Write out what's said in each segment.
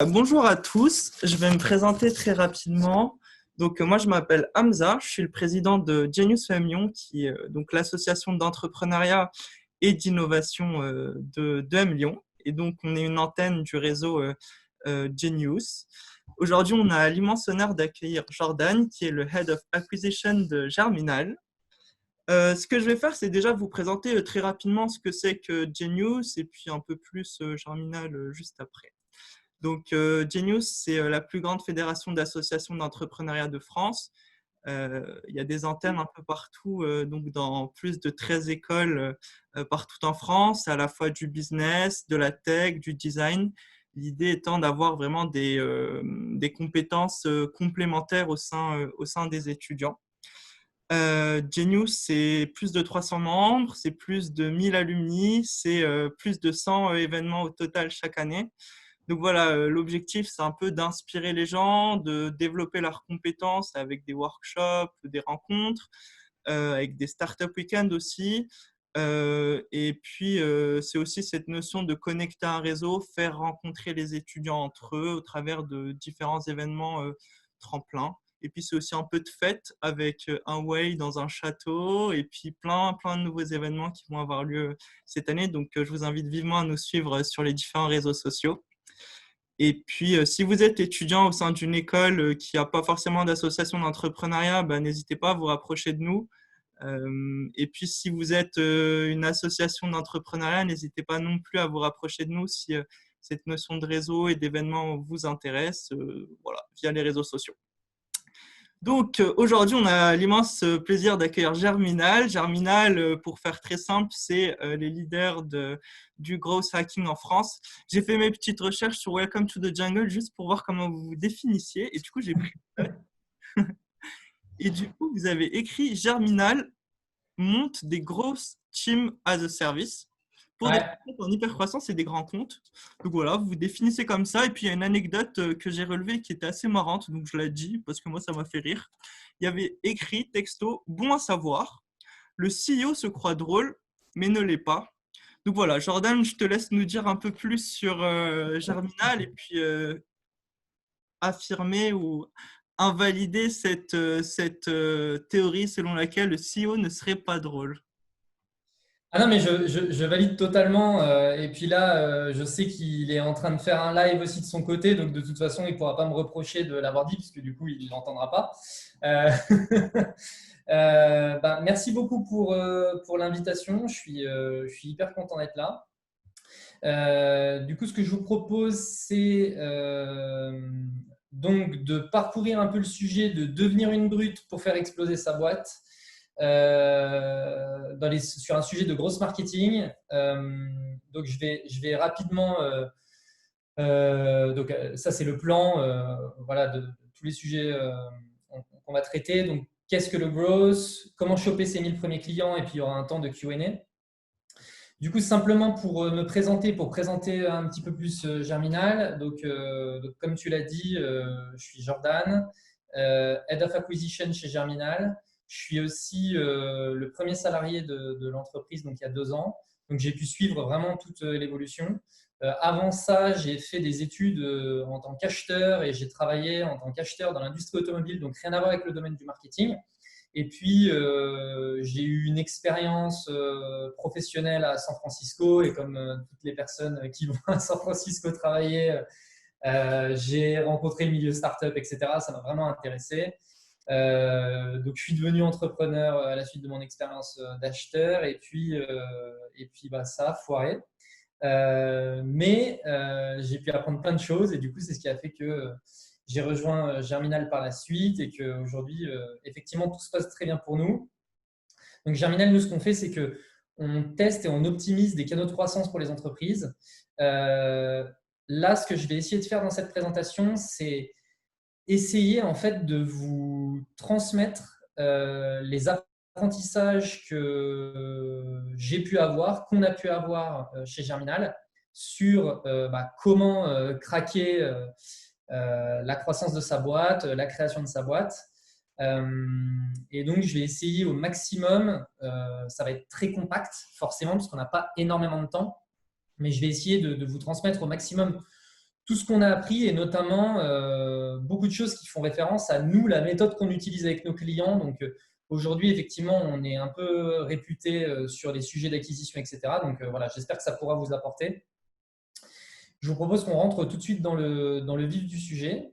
Bonjour à tous, je vais me présenter très rapidement. Moi je m'appelle Hamza, je suis le président de Genius Femmion, qui est donc l'association d'entrepreneuriat et d'innovation de M Lyon. Et donc on est une antenne du réseau Genius. Aujourd'hui, on a l'immense honneur d'accueillir Jordan, qui est le Head of Acquisition de Germinal. Ce que je vais faire, c'est déjà vous présenter très rapidement ce que c'est que Genius et puis un peu plus Germinal juste après. Genius, c'est la plus grande fédération d'associations d'entrepreneuriat de France. Il y a des antennes un peu partout, donc dans plus de 13 écoles partout en France, à la fois du business, de la tech, du design. L'idée étant d'avoir vraiment des compétences complémentaires au sein des étudiants. Genius, c'est plus de 300 membres, c'est plus de 1000 alumni, c'est plus de 100 événements au total chaque année. Donc voilà, l'objectif, c'est un peu d'inspirer les gens, de développer leurs compétences avec des workshops, des rencontres, avec des startup week-ends aussi. C'est aussi cette notion de connecter un réseau, faire rencontrer les étudiants entre eux au travers de différents événements tremplins. Et puis, c'est aussi un peu de fête avec un way dans un château et puis plein de nouveaux événements qui vont avoir lieu cette année. Je vous invite vivement à nous suivre sur les différents réseaux sociaux. Et puis, si vous êtes étudiant au sein d'une école qui n'a pas forcément d'association d'entrepreneuriat, n'hésitez pas à vous rapprocher de nous. Et puis, si vous êtes une association d'entrepreneuriat, n'hésitez pas non plus à vous rapprocher de nous si cette notion de réseau et d'événements vous intéresse, via les réseaux sociaux. Aujourd'hui, on a l'immense plaisir d'accueillir Germinal. Germinal, pour faire très simple, c'est les leaders du growth hacking en France. J'ai fait mes petites recherches sur Welcome to the Jungle juste pour voir comment vous vous définissiez. Et du coup, j'ai pris. Et du coup, vous avez écrit Germinal monte des grosses teams as a service pour des comptes en hypercroissance et des grands comptes. Donc voilà, vous vous définissez comme ça. Et puis il y a une anecdote que j'ai relevée qui était assez marrante, donc je la dis parce que moi ça m'a fait rire. Il y avait écrit texto, bon à savoir, le CEO se croit drôle, mais ne l'est pas. Donc voilà, Jordan, je te laisse nous dire un peu plus sur Germinal et puis affirmer ou invalider cette théorie selon laquelle le CEO ne serait pas drôle. Ah non, mais je valide totalement. Et puis là, je sais qu'il est en train de faire un live aussi de son côté. Donc, de toute façon, il ne pourra pas me reprocher de l'avoir dit, puisque du coup, il ne l'entendra pas. Euh, merci beaucoup pour l'invitation. Je suis hyper content d'être là. Du coup, ce que je vous propose, c'est donc de parcourir un peu le sujet de devenir une brute pour faire exploser sa boîte. Sur un sujet de gross marketing. Donc, je vais rapidement. Ça, c'est le plan voilà, de tous les sujets qu'on va traiter. Donc, qu'est-ce que le growth? Comment choper ses 1000 premiers clients? Et puis, il y aura un temps de Q&A. Du coup, simplement pour me présenter, pour présenter un petit peu plus Germinal. Donc, comme tu l'as dit, je suis Jordan, Head of Acquisition chez Germinal. Je suis aussi le premier salarié de l'entreprise, donc il y a 2 ans. Donc, j'ai pu suivre vraiment toute l'évolution. Avant ça, j'ai fait des études en tant qu'acheteur et j'ai travaillé en tant qu'acheteur dans l'industrie automobile, donc rien à voir avec le domaine du marketing. Et puis, j'ai eu une expérience professionnelle à San Francisco et comme toutes les personnes qui vont à San Francisco travailler, j'ai rencontré le milieu startup, etc. Ça m'a vraiment intéressé. Donc, je suis devenu entrepreneur à la suite de mon expérience d'acheteur et puis ça a foiré. Mais j'ai pu apprendre plein de choses et du coup, c'est ce qui a fait que j'ai rejoint Germinal par la suite et qu'aujourd'hui, effectivement, tout se passe très bien pour nous. Donc, Germinal, nous, ce qu'on fait, c'est qu'on teste et on optimise des canaux de croissance pour les entreprises. Là, ce que je vais essayer de faire dans cette présentation, c'est essayer en fait de vous transmettre les apprentissages que j'ai pu avoir, qu'on a pu avoir chez Germinal sur comment craquer la croissance de sa boîte, la création de sa boîte. Et donc, je vais essayer au maximum, ça va être très compact forcément parce qu'on n'a pas énormément de temps, mais je vais essayer de vous transmettre au maximum tout ce qu'on a appris et notamment beaucoup de choses qui font référence à nous, la méthode qu'on utilise avec nos clients. Donc, aujourd'hui, effectivement, on est un peu réputé sur les sujets d'acquisition, etc. Donc, voilà, j'espère que ça pourra vous apporter. Je vous propose qu'on rentre tout de suite dans le vif du sujet.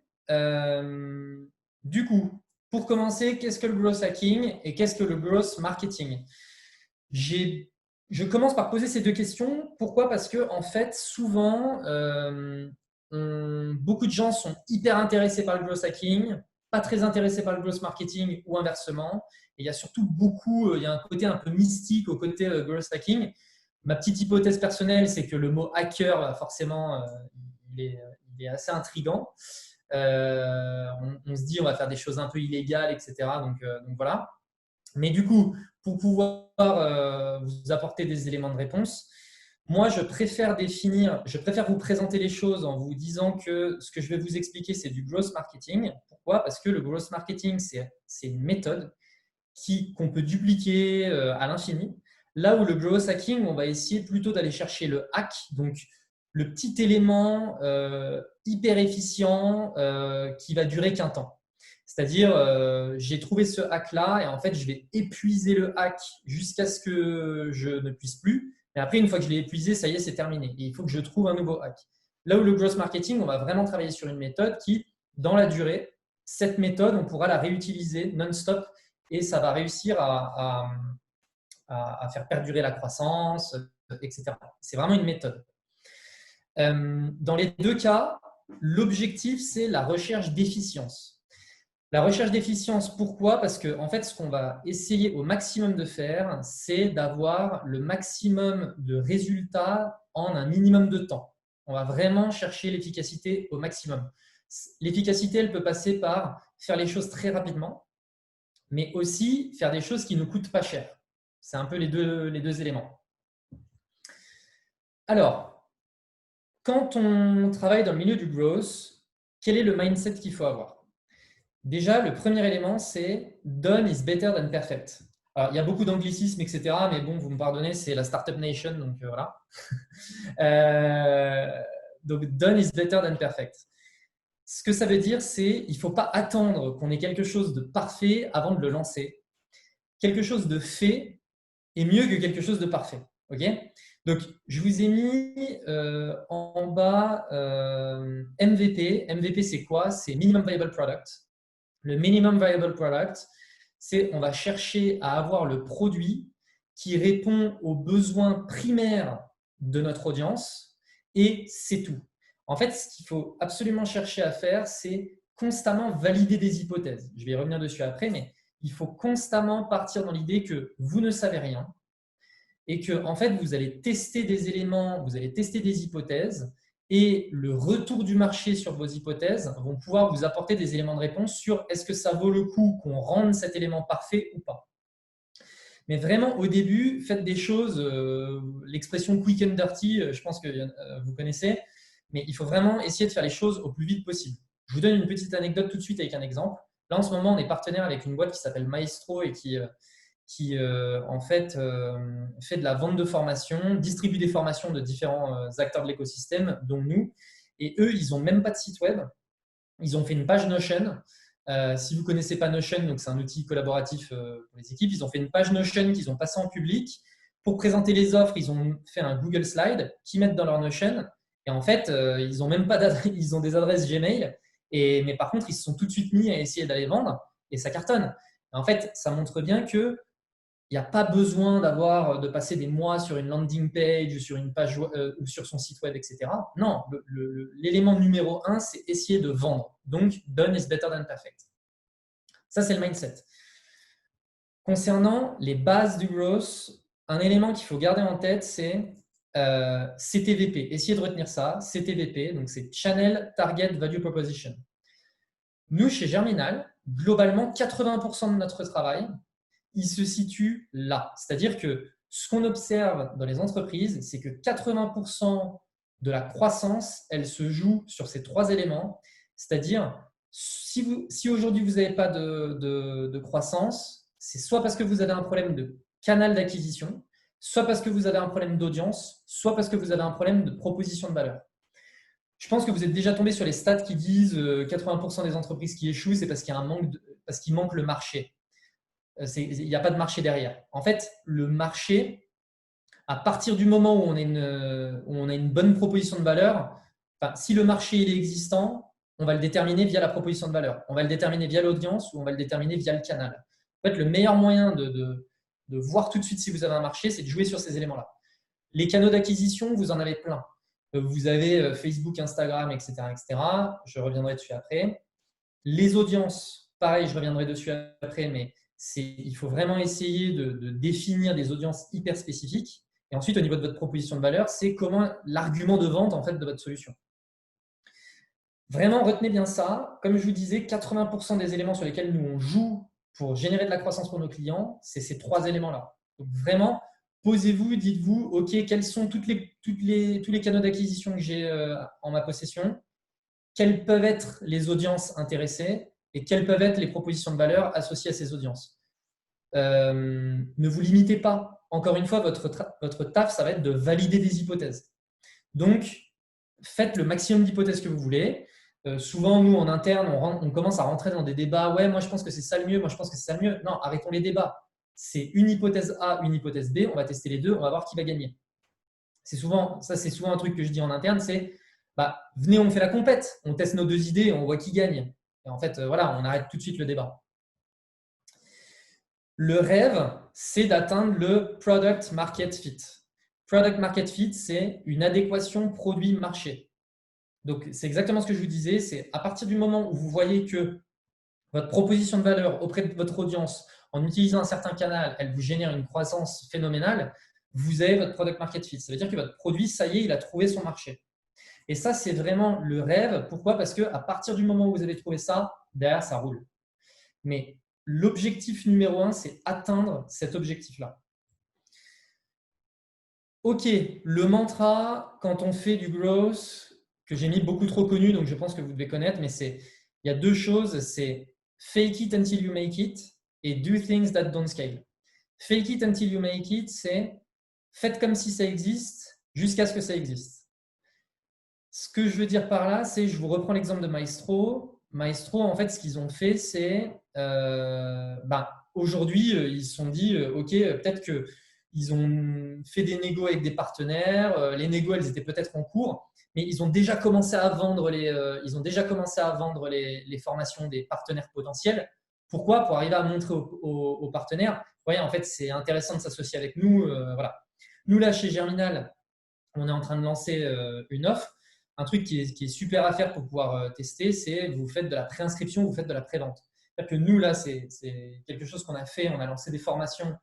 Du coup, pour commencer, qu'est-ce que le growth hacking et qu'est-ce que le growth marketing? Je commence par poser ces deux questions. Pourquoi? Parce que en fait, souvent, beaucoup de gens sont hyper intéressés par le growth hacking, pas très intéressés par le growth marketing ou inversement. Et il y a surtout il y a un côté un peu mystique au côté growth hacking. Ma petite hypothèse personnelle, c'est que le mot hacker, forcément, il est assez intriguant. On se dit on va faire des choses un peu illégales, etc. Donc voilà. Mais du coup, pour pouvoir vous apporter des éléments de réponse, moi, je préfère vous présenter les choses en vous disant que ce que je vais vous expliquer, c'est du growth marketing. Pourquoi? Parce que le growth marketing, c'est une méthode qu'on peut dupliquer à l'infini. Là où le growth hacking, on va essayer plutôt d'aller chercher le hack, donc le petit élément hyper efficient qui va durer qu'un temps. C'est-à-dire, j'ai trouvé ce hack-là et en fait, je vais épuiser le hack jusqu'à ce que je ne puisse plus. Et après, une fois que je l'ai épuisé, ça y est, c'est terminé. Et il faut que je trouve un nouveau hack. Là où le growth marketing, on va vraiment travailler sur une méthode qui, dans la durée, cette méthode, on pourra la réutiliser non-stop et ça va réussir à faire perdurer la croissance, etc. C'est vraiment une méthode. Dans les deux cas, l'objectif, c'est la recherche d'efficience. La recherche d'efficience, pourquoi? Parce que en fait, ce qu'on va essayer au maximum de faire, c'est d'avoir le maximum de résultats en un minimum de temps. On va vraiment chercher l'efficacité au maximum. L'efficacité, elle peut passer par faire les choses très rapidement, mais aussi faire des choses qui ne nous coûtent pas cher. C'est un peu les deux éléments. Alors, quand on travaille dans le milieu du growth, quel est le mindset qu'il faut avoir? Déjà, le premier élément, c'est done is better than perfect. Alors, il y a beaucoup d'anglicismes, etc. Mais bon, vous me pardonnez, c'est la Startup Nation, donc voilà. Donc, done is better than perfect. Ce que ça veut dire, c'est qu'il ne faut pas attendre qu'on ait quelque chose de parfait avant de le lancer. Quelque chose de fait est mieux que quelque chose de parfait. Okay? Donc, je vous ai mis en bas MVP. MVP, c'est quoi? C'est Minimum Viable Product. Le Minimum Viable Product, c'est on va chercher à avoir le produit qui répond aux besoins primaires de notre audience et c'est tout. En fait, ce qu'il faut absolument chercher à faire, c'est constamment valider des hypothèses. Je vais y revenir dessus après, mais il faut constamment partir dans l'idée que vous ne savez rien et que en fait, vous allez tester des éléments, vous allez tester des hypothèses et le retour du marché sur vos hypothèses vont pouvoir vous apporter des éléments de réponse sur est-ce que ça vaut le coup qu'on rende cet élément parfait ou pas. Mais vraiment, au début, faites des choses, l'expression quick and dirty, je pense que vous connaissez, mais il faut vraiment essayer de faire les choses au plus vite possible. Je vous donne une petite anecdote tout de suite avec un exemple. Là, en ce moment, on est partenaire avec une boîte qui s'appelle Maestro et qui en fait fait de la vente de formation, distribue des formations de différents acteurs de l'écosystème, dont nous. Et eux, ils n'ont même pas de site web. Ils ont fait une page Notion. Si vous ne connaissez pas Notion, donc c'est un outil collaboratif pour les équipes, ils ont fait une page Notion qu'ils ont passée en public. Pour présenter les offres, ils ont fait un Google Slide qu'ils mettent dans leur Notion. Et en fait, ils ont même pas ils ont des adresses Gmail. Mais par contre, ils se sont tout de suite mis à essayer d'aller vendre et ça cartonne. Et en fait, ça montre bien que il n'y a pas besoin de passer des mois sur une landing page, sur une page ou sur son site web, etc. Non, l'élément numéro 1, c'est essayer de vendre. Donc, done is better than perfect. Ça, c'est le mindset. Concernant les bases du growth, un élément qu'il faut garder en tête, c'est CTVP. Essayez de retenir ça. CTVP, donc c'est Channel Target Value Proposition. Nous, chez Germinal, globalement, 80% de notre travail, il se situe là. C'est-à-dire que ce qu'on observe dans les entreprises, c'est que 80% de la croissance, elle se joue sur ces trois éléments. C'est-à-dire, si aujourd'hui vous n'avez pas de croissance, c'est soit parce que vous avez un problème de canal d'acquisition, soit parce que vous avez un problème d'audience, soit parce que vous avez un problème de proposition de valeur. Je pense que vous êtes déjà tombé sur les stats qui disent 80% des entreprises qui échouent, c'est parce parce qu'il manque le marché. Il n'y a pas de marché derrière. En fait, le marché, à partir du moment où on a une bonne proposition de valeur, si le marché il est existant, on va le déterminer via la proposition de valeur. On va le déterminer via l'audience ou on va le déterminer via le canal. En fait, le meilleur moyen de voir tout de suite si vous avez un marché, c'est de jouer sur ces éléments-là. Les canaux d'acquisition, vous en avez plein. Vous avez Facebook, Instagram, etc., etc. Je reviendrai dessus après. Les audiences, pareil, je reviendrai dessus après, mais il faut vraiment essayer de définir des audiences hyper spécifiques. Et ensuite, au niveau de votre proposition de valeur, c'est comment l'argument de vente en fait, de votre solution. Vraiment, retenez bien ça. Comme je vous disais, 80% des éléments sur lesquels nous on joue pour générer de la croissance pour nos clients, c'est ces 3 éléments-là. Donc vraiment, posez-vous, dites-vous, OK, quels sont tous les canaux d'acquisition que j'ai en ma possession? Quelles peuvent être les audiences intéressées et quelles peuvent être les propositions de valeur associées à ces audiences? Ne vous limitez pas. Encore une fois, votre taf, ça va être de valider des hypothèses. Donc, faites le maximum d'hypothèses que vous voulez. Souvent, nous, en interne, on commence à rentrer dans des débats. Ouais, moi, je pense que c'est ça le mieux. Moi, je pense que c'est ça le mieux. Non, arrêtons les débats. C'est une hypothèse A, une hypothèse B. On va tester les deux. On va voir qui va gagner. C'est souvent un truc que je dis en interne, c'est venez, on fait la compète. On teste nos 2 idées, on voit qui gagne. Et en fait, voilà, on arrête tout de suite le débat. Le rêve, c'est d'atteindre le product market fit. Product market fit, c'est une adéquation produit-marché. Donc, c'est exactement ce que je vous disais. C'est à partir du moment où vous voyez que votre proposition de valeur auprès de votre audience, en utilisant un certain canal, elle vous génère une croissance phénoménale, vous avez votre product market fit. Ça veut dire que votre produit, ça y est, il a trouvé son marché. Et ça, c'est vraiment le rêve. Pourquoi? Parce qu'à partir du moment où vous avez trouvé ça, derrière, ça roule. Mais l'objectif numéro 1, c'est atteindre cet objectif-là. OK, le mantra, quand on fait du growth, que j'ai mis beaucoup trop connu, donc je pense que vous devez connaître, mais il y a 2 choses, c'est fake it until you make it et do things that don't scale. Fake it until you make it, c'est faites comme si ça existe jusqu'à ce que ça existe. Ce que je veux dire par là, c'est, je vous reprends l'exemple de Maestro. Maestro, en fait, ce qu'ils ont fait, c'est aujourd'hui, ils se sont dit, OK, peut-être qu'ils ont fait des négos avec des partenaires. Les négos, elles étaient peut-être en cours, mais ils ont déjà commencé à vendre les formations des partenaires potentiels. Pourquoi? Pour arriver à montrer aux partenaires, vous voyez, en fait, c'est intéressant de s'associer avec nous. Voilà. Nous, là, chez Germinal, on est en train de lancer une offre. Un truc qui est super à faire pour pouvoir tester, c'est vous faites de la préinscription, vous faites de la prévente. C'est-à-dire que nous, là, c'est quelque chose qu'on a fait. On a lancé des formations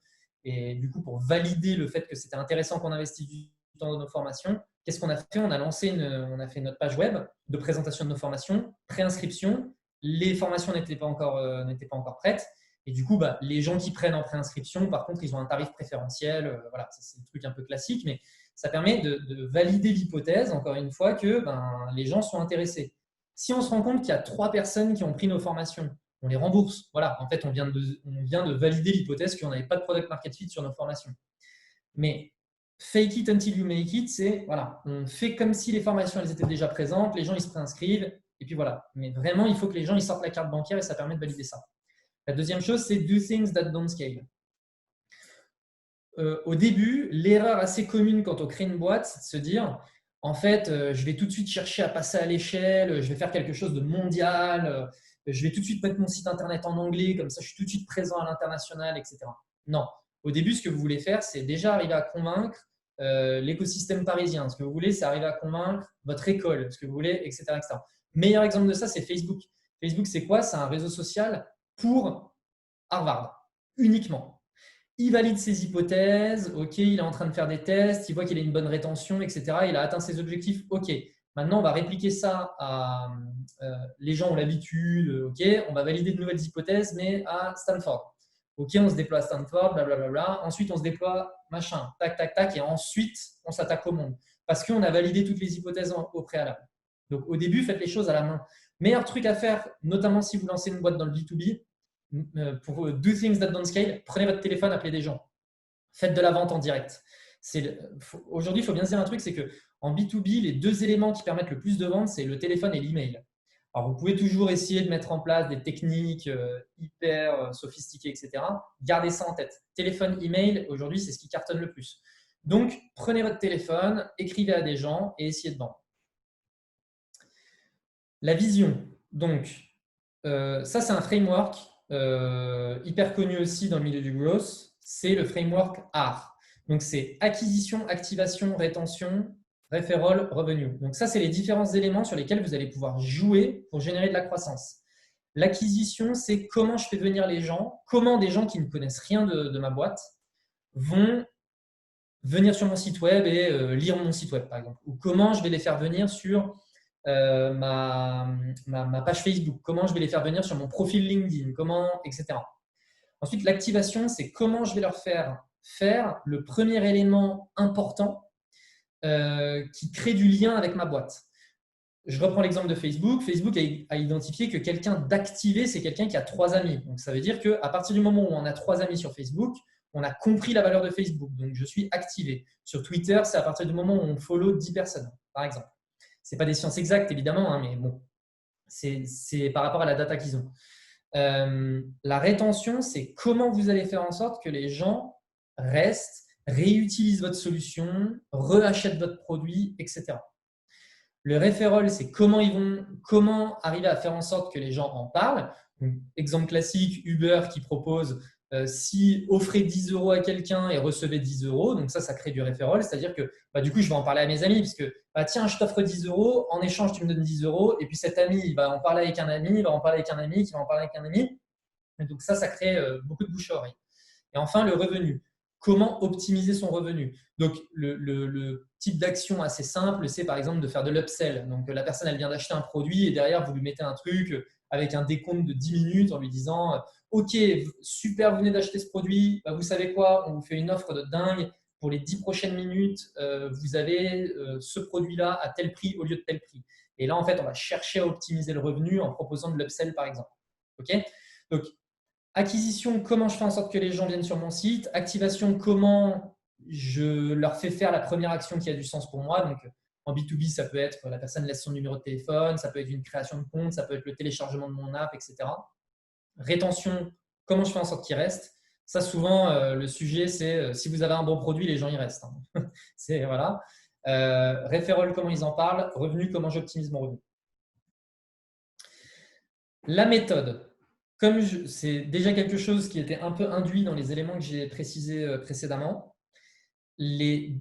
et du coup, pour valider le fait que c'était intéressant qu'on investisse du temps dans nos formations, qu'est-ce qu'on a fait? On a fait notre page web de présentation de nos formations, préinscription. Les formations n'étaient pas encore prêtes. Et du coup, les gens qui prennent en préinscription, par contre, ils ont un tarif préférentiel. Voilà, c'est un truc un peu classique, mais ça permet de valider l'hypothèse, encore une fois, que les gens sont intéressés. Si on se rend compte qu'il y a 3 personnes qui ont pris nos formations, on les rembourse. Voilà, en fait, on vient de valider l'hypothèse qu'on n'avait pas de product market fit sur nos formations. Mais fake it until you make it, c'est voilà, on fait comme si les formations elles étaient déjà présentes, les gens ils se préinscrivent, et puis voilà. Mais vraiment, il faut que les gens ils sortent la carte bancaire et ça permet de valider ça. La deuxième chose, c'est do things that don't scale. Au début, l'erreur assez commune quand on crée une boîte, c'est de se dire en fait, je vais tout de suite chercher à passer à l'échelle, je vais faire quelque chose de mondial, je vais tout de suite mettre mon site internet en anglais, comme ça je suis tout de suite présent à l'international, etc. Non. Au début, ce que vous voulez faire, c'est déjà arriver à convaincre l'écosystème parisien. Ce que vous voulez, c'est arriver à convaincre votre école, ce que vous voulez, etc. etc. Meilleur exemple de ça, c'est Facebook. Facebook, c'est quoi? C'est un réseau social pour Harvard, uniquement. Il valide ses hypothèses, OK, il est en train de faire des tests, il voit qu'il a une bonne rétention, etc. Il a atteint ses objectifs, OK. Maintenant, on va répliquer ça à les gens ont l'habitude, OK, on va valider de nouvelles hypothèses, mais à Stanford. OK, on se déploie à Stanford, blablabla. Ensuite, on se déploie, machin, tac, tac, tac, et ensuite, on s'attaque au monde. Parce qu'on a validé toutes les hypothèses au préalable. Donc, au début, faites les choses à la main. Meilleur truc à faire, notamment si vous lancez une boîte dans le B2B, pour do things that don't scale, prenez votre téléphone, appelez des gens. Faites de la vente en direct. Aujourd'hui, il faut bien se dire un truc, c'est qu'en B2B, les deux éléments qui permettent le plus de ventes, c'est le téléphone et l'email. Alors, vous pouvez toujours essayer de mettre en place des techniques hyper sophistiquées, etc. Gardez ça en tête. Téléphone, email, aujourd'hui, c'est ce qui cartonne le plus. Donc, prenez votre téléphone, écrivez à des gens et essayez de vendre. La vision. Donc, ça, c'est un framework hyper connu aussi dans le milieu du growth. C'est le framework ARE. Donc, c'est acquisition, activation, rétention, referral, revenu. Donc, ça, c'est les différents éléments sur lesquels vous allez pouvoir jouer pour générer de la croissance. L'acquisition, c'est comment je fais venir les gens, comment des gens qui ne connaissent rien de ma boîte vont venir sur mon site web et lire mon site web, par exemple. Ou comment je vais les faire venir sur ma page Facebook, comment je vais les faire venir sur mon profil LinkedIn, etc. Ensuite, l'activation, c'est comment je vais leur faire le premier élément important qui crée du lien avec ma boîte. Je reprends l'exemple de Facebook. Facebook a identifié que quelqu'un d'activé, c'est quelqu'un qui a 3 amis. Donc, ça veut dire qu'à partir du moment où on a 3 amis sur Facebook, on a compris la valeur de Facebook. Donc, je suis activé. Sur Twitter, c'est à partir du moment où on follow 10 personnes, par exemple. Ce n'est pas des sciences exactes, évidemment, hein, mais bon, c'est par rapport à la data qu'ils ont. La rétention, c'est comment vous allez faire en sorte que les gens restent, réutilisent votre solution, reachètent votre produit, etc. Le referral, c'est comment arriver à faire en sorte que les gens en parlent. Donc, exemple classique, Uber qui propose si offrez 10 € à quelqu'un et recevez 10 €, donc ça crée du referral, c'est-à-dire que du coup, je vais en parler à mes amis, puisque tiens, je t'offre 10 €, en échange, tu me donnes 10 €, et puis cet ami, il va en parler avec un ami, il va en parler avec un ami, qui va en parler avec un ami. Et donc ça crée beaucoup de bouche à oreille. Et enfin, le revenu. Comment optimiser son revenu? Donc, le type d'action assez simple, c'est par exemple de faire de l'upsell. Donc, la personne, elle vient d'acheter un produit et derrière, vous lui mettez un truc avec un décompte de 10 minutes en lui disant « Ok, super, vous venez d'acheter ce produit, vous savez quoi? On vous fait une offre de dingue. Pour les 10 prochaines minutes, vous avez ce produit-là à tel prix au lieu de tel prix. » Et là, en fait, on va chercher à optimiser le revenu en proposant de l'upsell, par exemple. Ok? Donc, acquisition, comment je fais en sorte que les gens viennent sur mon site. Activation, comment je leur fais faire la première action qui a du sens pour moi. Donc, en B2B, ça peut être la personne laisse son numéro de téléphone, ça peut être une création de compte, ça peut être le téléchargement de mon app, etc. Rétention, comment je fais en sorte qu'ils restent. Ça, souvent, le sujet, c'est si vous avez un bon produit, les gens y restent. C'est, voilà. Referral, comment ils en parlent. Revenu, comment j'optimise mon revenu. La méthode. Comme c'est déjà quelque chose qui était un peu induit dans les éléments que j'ai précisés précédemment, les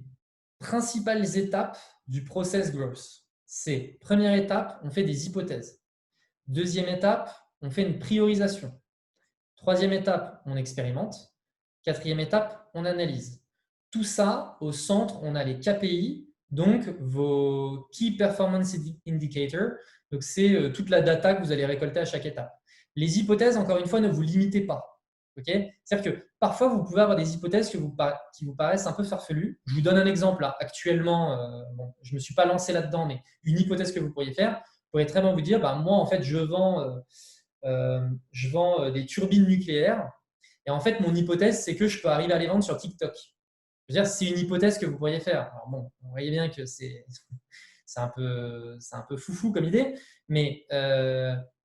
principales étapes du process growth, c'est première étape, on fait des hypothèses. Deuxième étape, on fait une priorisation. Troisième étape, on expérimente. Quatrième étape, on analyse. Tout ça, au centre, on a les KPI, donc vos Key Performance Indicators. Donc, c'est toute la data que vous allez récolter à chaque étape. Les hypothèses, encore une fois, ne vous limitez pas. Okay. C'est-à-dire que parfois, vous pouvez avoir des hypothèses qui vous paraissent un peu farfelues. Je vous donne un exemple. Là. Actuellement, je ne me suis pas lancé là-dedans, mais une hypothèse que vous pourriez faire, vous pourriez très bien vous dire, moi, en fait, je vends des turbines nucléaires. Et en fait, mon hypothèse, c'est que je peux arriver à les vendre sur TikTok. Je veux dire, c'est une hypothèse que vous pourriez faire. Alors bon, vous voyez bien que c'est un peu foufou comme idée, mais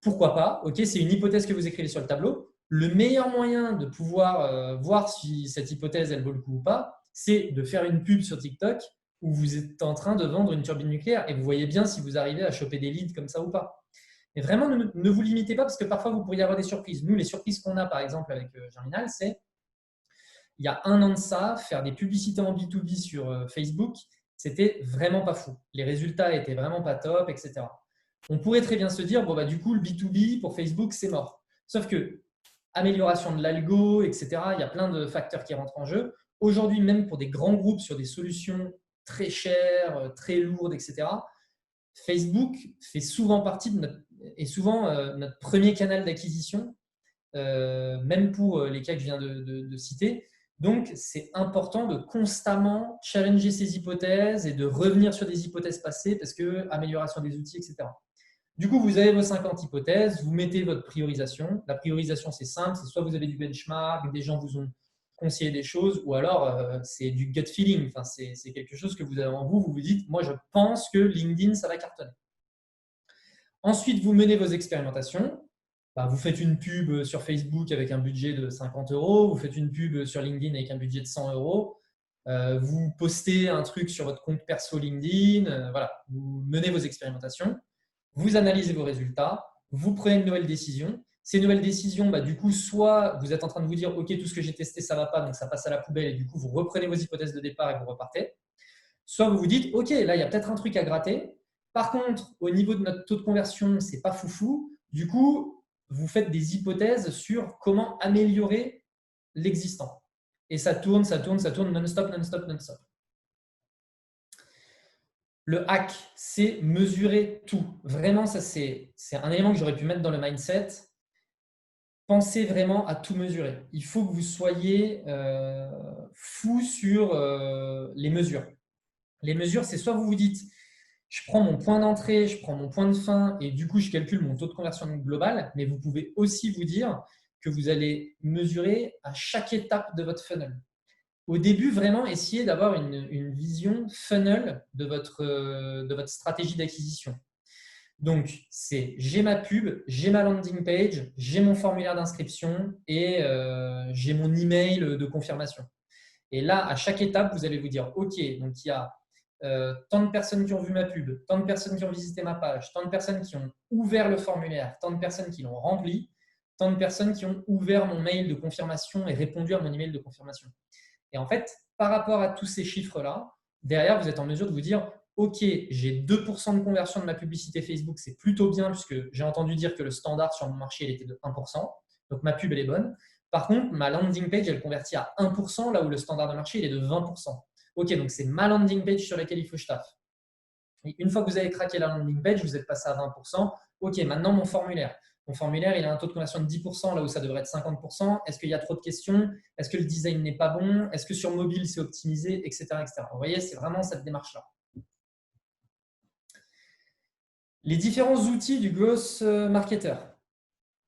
pourquoi pas? Ok, c'est une hypothèse que vous écrivez sur le tableau. Le meilleur moyen de pouvoir voir si cette hypothèse, elle vaut le coup ou pas, c'est de faire une pub sur TikTok où vous êtes en train de vendre une turbine nucléaire et vous voyez bien si vous arrivez à choper des leads comme ça ou pas. Et vraiment, ne vous limitez pas parce que parfois, vous pourriez avoir des surprises. Nous, les surprises qu'on a, par exemple, avec Germinal, c'est il y a 1 an de ça, faire des publicités en B2B sur Facebook, c'était vraiment pas fou. Les résultats étaient vraiment pas top, etc. On pourrait très bien se dire, du coup, le B2B pour Facebook, c'est mort. Sauf que amélioration de l'algo, etc., il y a plein de facteurs qui rentrent en jeu. Aujourd'hui, même pour des grands groupes sur des solutions très chères, très lourdes, etc., Facebook fait souvent partie de notre premier canal d'acquisition, même pour les cas que je viens de citer. Donc, c'est important de constamment challenger ces hypothèses et de revenir sur des hypothèses passées parce que amélioration des outils, etc. Du coup, vous avez vos 50 hypothèses, vous mettez votre priorisation. La priorisation, c'est simple, c'est soit vous avez du benchmark, des gens vous ont conseiller des choses, ou alors c'est du gut feeling. Enfin, c'est quelque chose que vous avez en vous. Vous vous dites, moi, je pense que LinkedIn, ça va cartonner. Ensuite, vous menez vos expérimentations. Vous faites une pub sur Facebook avec un budget de 50 euros. Vous faites une pub sur LinkedIn avec un budget de 100 euros. Vous postez un truc sur votre compte perso LinkedIn. Voilà, vous menez vos expérimentations. Vous analysez vos résultats. Vous prenez une nouvelle décision. Ces nouvelles décisions, du coup, soit vous êtes en train de vous dire « Ok, tout ce que j'ai testé, ça ne va pas, donc ça passe à la poubelle » et du coup, vous reprenez vos hypothèses de départ et vous repartez. Soit vous vous dites « Ok, là, il y a peut-être un truc à gratter. Par contre, au niveau de notre taux de conversion, ce n'est pas foufou. Du coup, vous faites des hypothèses sur comment améliorer l'existant. » Et ça tourne non-stop, non-stop, non-stop. Le hack, c'est mesurer tout. Vraiment, ça c'est un élément que j'aurais pu mettre dans le mindset. Pensez vraiment à tout mesurer. Il faut que vous soyez fou sur les mesures. Les mesures, c'est soit vous vous dites, je prends mon point d'entrée, je prends mon point de fin et du coup, je calcule mon taux de conversion global, mais vous pouvez aussi vous dire que vous allez mesurer à chaque étape de votre funnel. Au début, vraiment, essayez d'avoir une vision funnel de votre stratégie d'acquisition. Donc, c'est j'ai ma pub, j'ai ma landing page, j'ai mon formulaire d'inscription et j'ai mon email de confirmation. Et là, à chaque étape, vous allez vous dire, OK, donc il y a tant de personnes qui ont vu ma pub, tant de personnes qui ont visité ma page, tant de personnes qui ont ouvert le formulaire, tant de personnes qui l'ont rempli, tant de personnes qui ont ouvert mon mail de confirmation et répondu à mon email de confirmation. Et en fait, par rapport à tous ces chiffres-là, derrière, vous êtes en mesure de vous dire OK, j'ai 2% de conversion de ma publicité Facebook, c'est plutôt bien puisque j'ai entendu dire que le standard sur mon marché, il était de 1%. Donc, ma pub, elle est bonne. Par contre, ma landing page, elle convertit à 1%, là où le standard de marché, il est de 20%. OK, donc c'est ma landing page sur laquelle il faut que je taffe. Et une fois que vous avez craqué la landing page, vous êtes passé à 20%. OK, maintenant mon formulaire. Mon formulaire, il a un taux de conversion de 10%, là où ça devrait être 50%. Est-ce qu'il y a trop de questions? Est-ce que le design n'est pas bon? Est-ce que sur mobile, c'est optimisé, etc., etc. Vous voyez, c'est vraiment cette démarche-là. Les différents outils du growth marketer.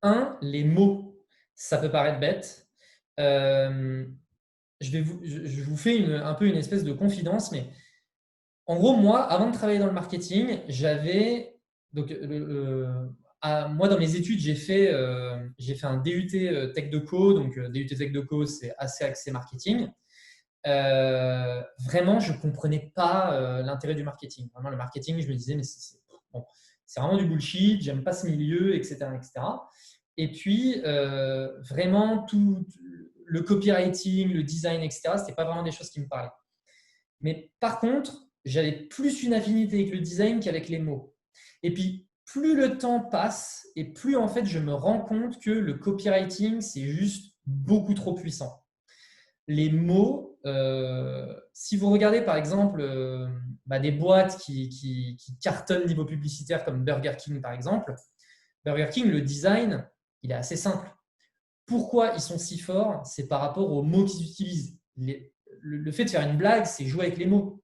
1, les mots. Ça peut paraître bête. Je vous fais un peu une espèce de confidence, mais en gros, moi, avant de travailler dans le marketing, j'avais… moi, dans mes études, j'ai fait un DUT Tech Deco. Donc, DUT Tech Deco, c'est assez axé marketing. Vraiment, je ne comprenais pas l'intérêt du marketing. Vraiment, le marketing, je me disais, mais c'est vraiment du bullshit, j'aime pas ce milieu, etc., etc. Et puis, vraiment, tout le copywriting, le design, etc., ce n'était pas vraiment des choses qui me parlaient. Mais par contre, j'avais plus une affinité avec le design qu'avec les mots. Et puis, plus le temps passe et plus en fait, je me rends compte que le copywriting, c'est juste beaucoup trop puissant. Les mots, si vous regardez par exemple des boîtes qui cartonnent niveau publicitaire comme Burger King par exemple, Burger King, le design, il est assez simple. Pourquoi ils sont si forts? C'est par rapport aux mots qu'ils utilisent. Le fait de faire une blague, c'est jouer avec les mots.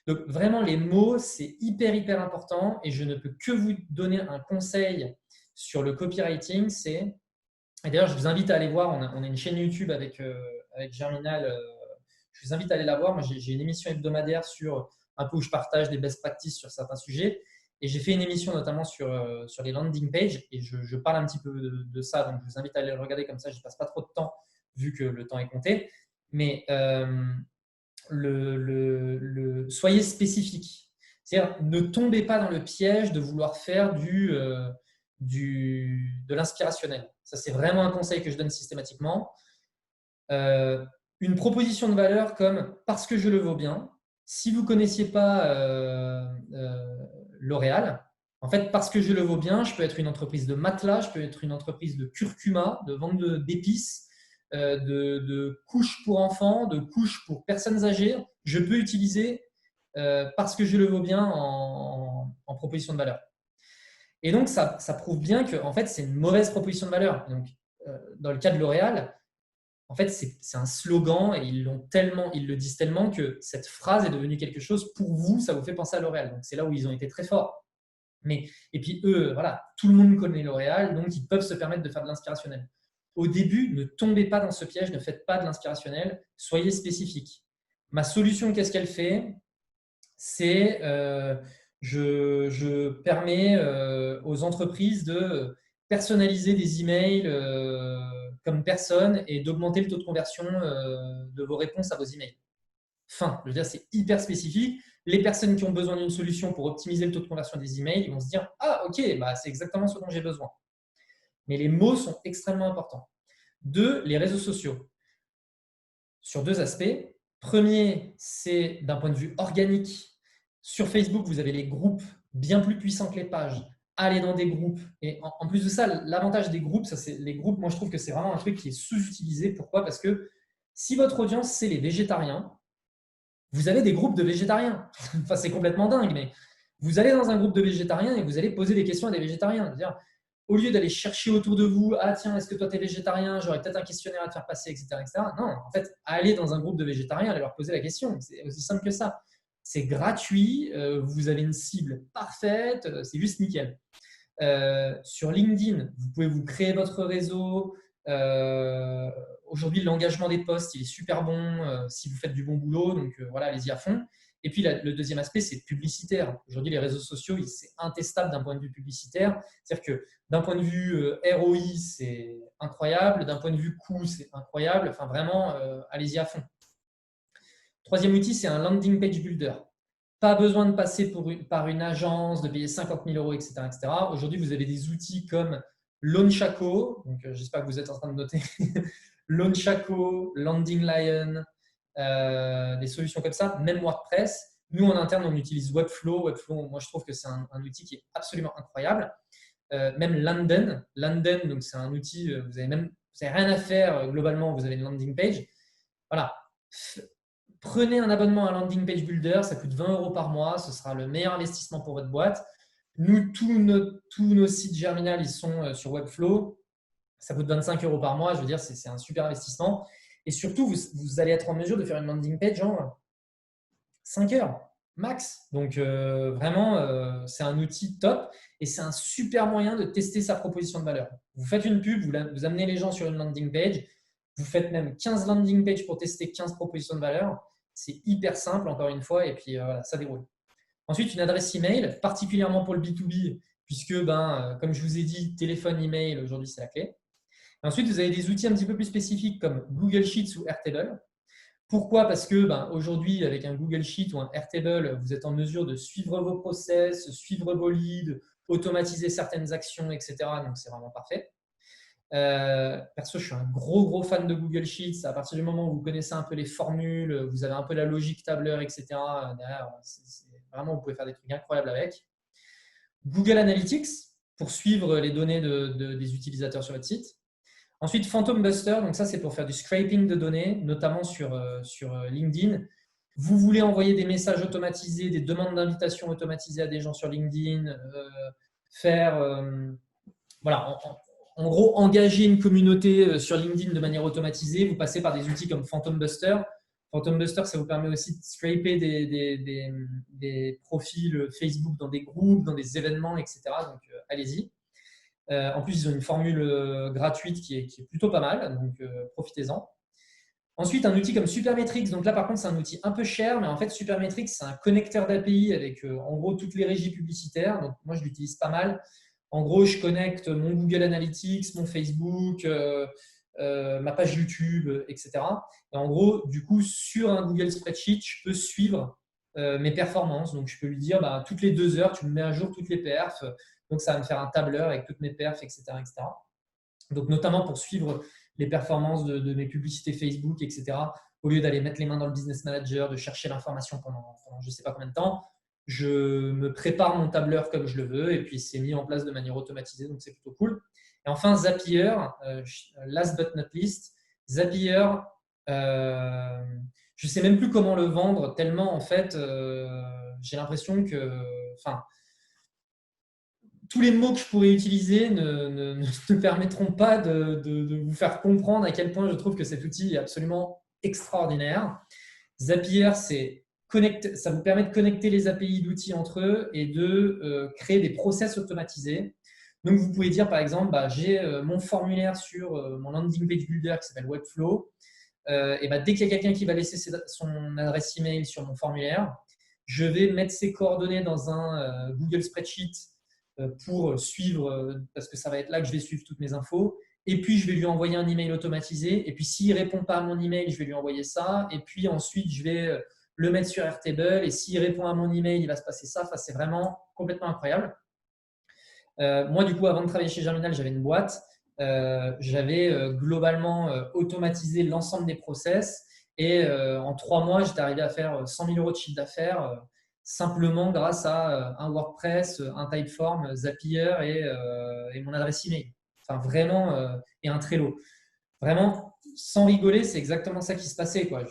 Donc vraiment, les mots, c'est hyper important et je ne peux que vous donner un conseil sur le copywriting. Et d'ailleurs, je vous invite à aller voir, on a une chaîne YouTube avec Germinal. Je vous invite à aller la voir. Moi, j'ai une émission hebdomadaire sur un peu où je partage des best practices sur certains sujets. Et j'ai fait une émission notamment sur les landing pages et je parle un petit peu de ça. Donc, je vous invite à aller le regarder comme ça. Je n'y passe pas trop de temps vu que le temps est compté. Mais soyez spécifique. C'est-à-dire, ne tombez pas dans le piège de vouloir faire de l'inspirationnel. Ça, c'est vraiment un conseil que je donne systématiquement. Une proposition de valeur comme « parce que je le vaux bien ». Si vous ne connaissiez pas L'Oréal, en fait, parce que je le vaux bien, je peux être une entreprise de matelas, je peux être une entreprise de curcuma, de vente d'épices, de couches pour enfants, de couches pour personnes âgées. Je peux utiliser parce que je le vaux bien en proposition de valeur. Et donc, ça prouve bien que en fait, c'est une mauvaise proposition de valeur. Donc, dans le cas de L'Oréal, en fait, c'est un slogan et ils le disent tellement que cette phrase est devenue quelque chose pour vous, ça vous fait penser à L'Oréal. Donc, c'est là où ils ont été très forts. Et puis eux, voilà, tout le monde connaît L'Oréal, donc ils peuvent se permettre de faire de l'inspirationnel. au début, ne tombez pas dans ce piège, ne faites pas de l'inspirationnel, soyez spécifique. Ma solution, qu'est-ce qu'elle fait? C'est je permets aux entreprises de personnaliser des emails comme personne et d'augmenter le taux de conversion de vos réponses à vos emails. Fin. Je veux dire, c'est hyper spécifique. Les personnes qui ont besoin d'une solution pour optimiser le taux de conversion des emails, ils vont se dire « Ah, ok, bah, c'est exactement ce dont j'ai besoin. » Mais les mots sont extrêmement importants. 2, les réseaux sociaux. Sur 2 aspects. Premier, c'est d'un point de vue organique. Sur Facebook, vous avez les groupes bien plus puissants que les pages. Allez dans des groupes. Et en plus de ça, l'avantage des groupes, ça, c'est les groupes, moi je trouve que c'est vraiment un truc qui est sous-utilisé. Pourquoi? Parce que si votre audience, c'est les végétariens, vous avez des groupes de végétariens. Enfin, c'est complètement dingue, mais vous allez dans un groupe de végétariens et vous allez poser des questions à des végétariens. C'est-à-dire, au lieu d'aller chercher autour de vous, ah tiens, est-ce que toi tu es végétarien, j'aurais peut-être un questionnaire à te faire passer, etc., etc. Non, en fait, allez dans un groupe de végétariens, allez leur poser la question. C'est aussi simple que ça. C'est gratuit, vous avez une cible parfaite, c'est juste nickel. Sur LinkedIn, vous pouvez vous créer votre réseau. Aujourd'hui, l'engagement des posts, il est super bon si vous faites du bon boulot. Donc voilà, allez-y à fond. Et puis le deuxième aspect, c'est publicitaire. Aujourd'hui, les réseaux sociaux, c'est intestable d'un point de vue publicitaire. C'est-à-dire que d'un point de vue ROI, c'est incroyable. D'un point de vue coût, c'est incroyable. Enfin, vraiment, allez-y à fond. Troisième outil, c'est un landing page builder. Pas besoin de passer par une agence, de payer 50 000 euros, etc., etc. Aujourd'hui, vous avez des outils comme Launchaco. Donc, j'espère que vous êtes en train de noter. Launchaco, Landing Lion, des solutions comme ça, même WordPress. Nous, en interne, on utilise Webflow. Webflow, moi, je trouve que c'est un outil qui est absolument incroyable. Même Landen, donc c'est un outil, vous n'avez rien à faire globalement, vous avez une landing page. Voilà. Prenez un abonnement à Landing Page Builder, ça coûte 20 euros par mois, ce sera le meilleur investissement pour votre boîte. Nous, tous nos sites Germinal, ils sont sur Webflow. Ça coûte 25 euros par mois, je veux dire, c'est un super investissement. Et surtout, vous allez être en mesure de faire une landing page en 5 heures max. Donc, vraiment, c'est un outil top et c'est un super moyen de tester sa proposition de valeur. Vous faites une pub, vous amenez les gens sur une landing page, vous faites même 15 landing pages pour tester 15 propositions de valeur. C'est hyper simple, encore une fois, et puis voilà, ça déroule. Ensuite, une adresse email, particulièrement pour le B2B, puisque, comme je vous ai dit, téléphone, email, aujourd'hui, c'est la clé. Ensuite, vous avez des outils un petit peu plus spécifiques comme Google Sheets ou Airtable. Pourquoi? Parce que aujourd'hui, avec un Google Sheet ou un Airtable, vous êtes en mesure de suivre vos process, suivre vos leads, automatiser certaines actions, etc. Donc, c'est vraiment parfait. Perso, je suis un gros fan de Google Sheets. À partir du moment où vous connaissez un peu les formules, vous avez un peu la logique tableur, etc. Derrière, vraiment, vous pouvez faire des trucs incroyables avec. Google Analytics pour suivre les données des utilisateurs sur votre site. Ensuite, Phantom Buster, donc ça c'est pour faire du scraping de données, notamment sur LinkedIn. Vous voulez envoyer des messages automatisés, des demandes d'invitation automatisées à des gens sur LinkedIn, voilà, en gros, engager une communauté sur LinkedIn de manière automatisée. Vous passez par des outils comme Phantom Buster. Phantom Buster, ça vous permet aussi de scraper des profils Facebook dans des groupes, dans des événements, etc. Donc, allez-y. En plus, ils ont une formule gratuite qui est plutôt pas mal, donc profitez-en. Ensuite, un outil comme Supermetrics. Donc là, par contre, c'est un outil un peu cher, mais en fait, Supermetrics, c'est un connecteur d'API avec en gros toutes les régies publicitaires. Donc moi, je l'utilise pas mal. En gros, je connecte mon Google Analytics, mon Facebook, ma page YouTube, etc. Et en gros, du coup, sur un Google Spreadsheet, je peux suivre mes performances. Donc, je peux lui dire, toutes les 2 heures, tu me mets à jour toutes les perfs. Donc, ça va me faire un tableur avec toutes mes perfs, etc., etc. Donc, notamment pour suivre les performances de mes publicités Facebook, etc. Au lieu d'aller mettre les mains dans le Business Manager, de chercher l'information pendant je ne sais pas combien de temps, je me prépare mon tableur comme je le veux et puis c'est mis en place de manière automatisée, donc c'est plutôt cool. Et enfin, Zapier, last but not least, Zapier, je ne sais même plus comment le vendre tellement en fait, j'ai l'impression que tous les mots que je pourrais utiliser ne permettront pas de vous faire comprendre à quel point je trouve que cet outil est absolument extraordinaire. Zapier, ça vous permet de connecter les API d'outils entre eux et de créer des process automatisés. Donc, vous pouvez dire, par exemple, j'ai mon formulaire sur mon landing page builder qui s'appelle Webflow. Et dès qu'il y a quelqu'un qui va laisser son adresse email sur mon formulaire, je vais mettre ses coordonnées dans un Google Spreadsheet pour suivre, parce que ça va être là que je vais suivre toutes mes infos. Et puis, je vais lui envoyer un email automatisé. Et puis, s'il ne répond pas à mon email, je vais lui envoyer ça. Et puis, ensuite, je vais le mettre sur Airtable. Et s'il répond à mon email, il va se passer ça. Enfin, c'est vraiment complètement incroyable. Moi, du coup, avant de travailler chez Germinal, j'avais une boîte. J'avais globalement automatisé l'ensemble des process. Et en 3 mois, j'étais arrivé à faire 100 000 € de chiffre d'affaires simplement grâce à un WordPress, un Typeform, Zapier et mon adresse email. Enfin, vraiment, et un Trello. Vraiment, sans rigoler, c'est exactement ça qui se passait, quoi.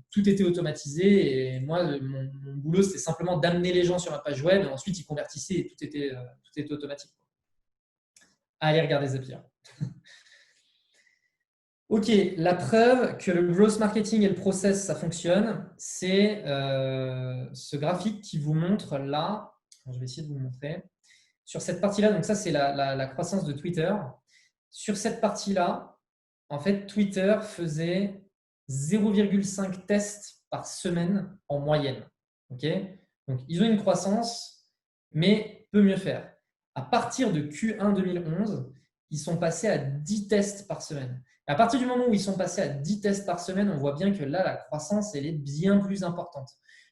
Tout était automatisé et moi, mon boulot, c'était simplement d'amener les gens sur ma page web et ensuite, ils convertissaient et tout était automatique. Allez regarder Zapier. Ok, la preuve que le growth marketing et le process, ça fonctionne, c'est ce graphique qui vous montre là. Je vais essayer de vous le montrer. Sur cette partie-là, donc ça, c'est la croissance de Twitter. Sur cette partie-là, en fait, Twitter faisait 0,5 tests par semaine en moyenne. Okay, donc, ils ont une croissance, mais peut mieux faire. À partir de Q1 2011, ils sont passés à 10 tests par semaine. Et à partir du moment où ils sont passés à 10 tests par semaine, on voit bien que là, la croissance, elle est bien plus importante.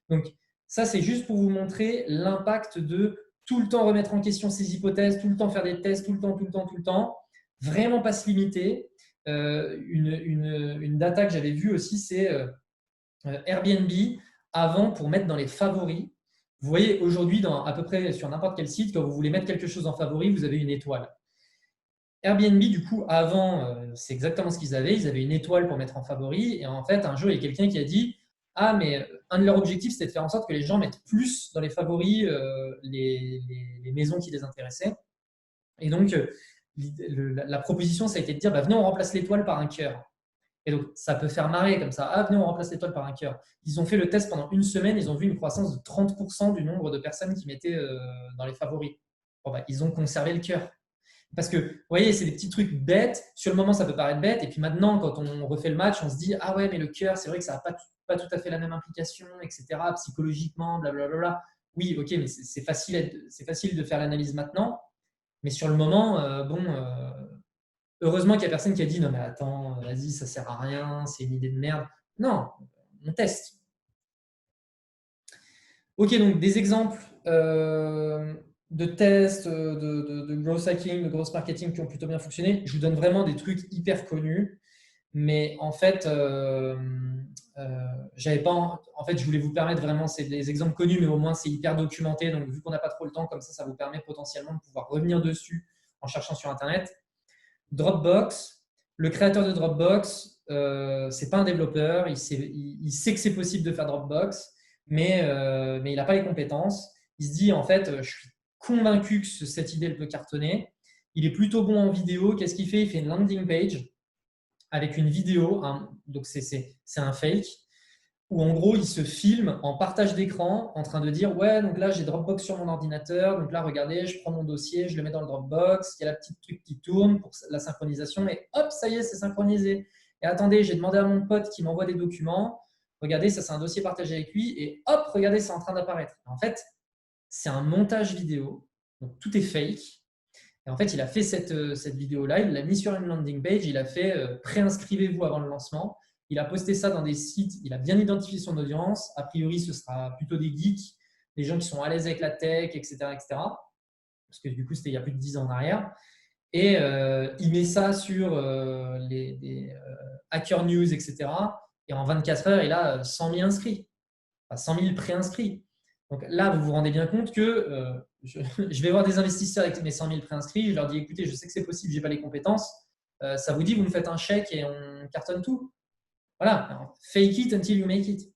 Donc, ça, c'est juste pour vous montrer l'impact de tout le temps remettre en question ses hypothèses, tout le temps faire des tests, tout le temps. Vraiment pas se limiter. Une data que j'avais vue aussi, c'est Airbnb avant pour mettre dans les favoris. Vous voyez, aujourd'hui, à peu près sur n'importe quel site, quand vous voulez mettre quelque chose en favori, vous avez une étoile. Airbnb, du coup, avant, c'est exactement ce qu'ils avaient. Ils avaient une étoile pour mettre en favori. Et en fait, un jour, il y a quelqu'un qui a dit « Ah, mais un de leurs objectifs, c'était de faire en sorte que les gens mettent plus dans les favoris les maisons qui les intéressaient. » Et donc, la proposition, ça a été de dire venez, on remplace l'étoile par un cœur. Et donc, ça peut faire marrer comme ça. Ah, venez, on remplace l'étoile par un cœur. Ils ont fait le test pendant 1 semaine. Ils ont vu une croissance de 30% du nombre de personnes qui mettaient dans les favoris. Bon, ils ont conservé le cœur. Parce que, vous voyez, c'est des petits trucs bêtes. Sur le moment, ça peut paraître bête. Et puis maintenant, quand on refait le match, on se dit ah ouais, mais le cœur, c'est vrai que ça n'a pas tout à fait la même implication, etc. Psychologiquement, blablabla. Oui, ok, mais c'est facile de faire l'analyse maintenant. Mais sur le moment, heureusement qu'il n'y a personne qui a dit non, mais attends, vas-y, ça ne sert à rien, c'est une idée de merde. Non, on teste. Ok, donc des exemples de tests, de growth hacking, de growth marketing qui ont plutôt bien fonctionné. Je vous donne vraiment des trucs hyper connus, mais en fait, je voulais vous permettre vraiment, c'est des exemples connus, mais au moins c'est hyper documenté. Donc, vu qu'on n'a pas trop le temps, comme ça vous permet potentiellement de pouvoir revenir dessus en cherchant sur Internet. Dropbox, le créateur de Dropbox, c'est pas un développeur, il sait que c'est possible de faire Dropbox, mais il n'a pas les compétences. Il se dit en fait, je suis convaincu que cette idée elle peut cartonner. Il est plutôt bon en vidéo. Qu'est-ce qu'il fait? Il fait une landing page avec une vidéo, donc c'est un fake, où en gros il se filme en partage d'écran en train de dire ouais, donc là j'ai Dropbox sur mon ordinateur, donc là regardez, je prends mon dossier, je le mets dans le Dropbox, il y a la petite truc qui tourne pour la synchronisation et hop, ça y est, c'est synchronisé. Et attendez, j'ai demandé à mon pote qui m'envoie des documents, regardez, ça c'est un dossier partagé avec lui et hop, regardez, c'est en train d'apparaître. En fait, c'est un montage vidéo, donc tout est fake. Et en fait, il a fait cette vidéo-là, il l'a mis sur une landing page, il a fait préinscrivez-vous avant le lancement. Il a posté ça dans des sites, il a bien identifié son audience. A priori, ce sera plutôt des geeks, des gens qui sont à l'aise avec la tech, etc. Parce que du coup, c'était il y a plus de 10 ans en arrière. Et il met ça sur les Hacker News, etc. Et en 24 heures, il a 100 000 inscrits, enfin 100 000 préinscrits. Donc là, vous vous rendez bien compte que je vais voir des investisseurs avec mes 100 000 préinscrits. Je leur dis écoutez, je sais que c'est possible, je n'ai pas les compétences. Ça vous dit, vous me faites un chèque et on cartonne tout. Voilà, alors, fake it until you make it.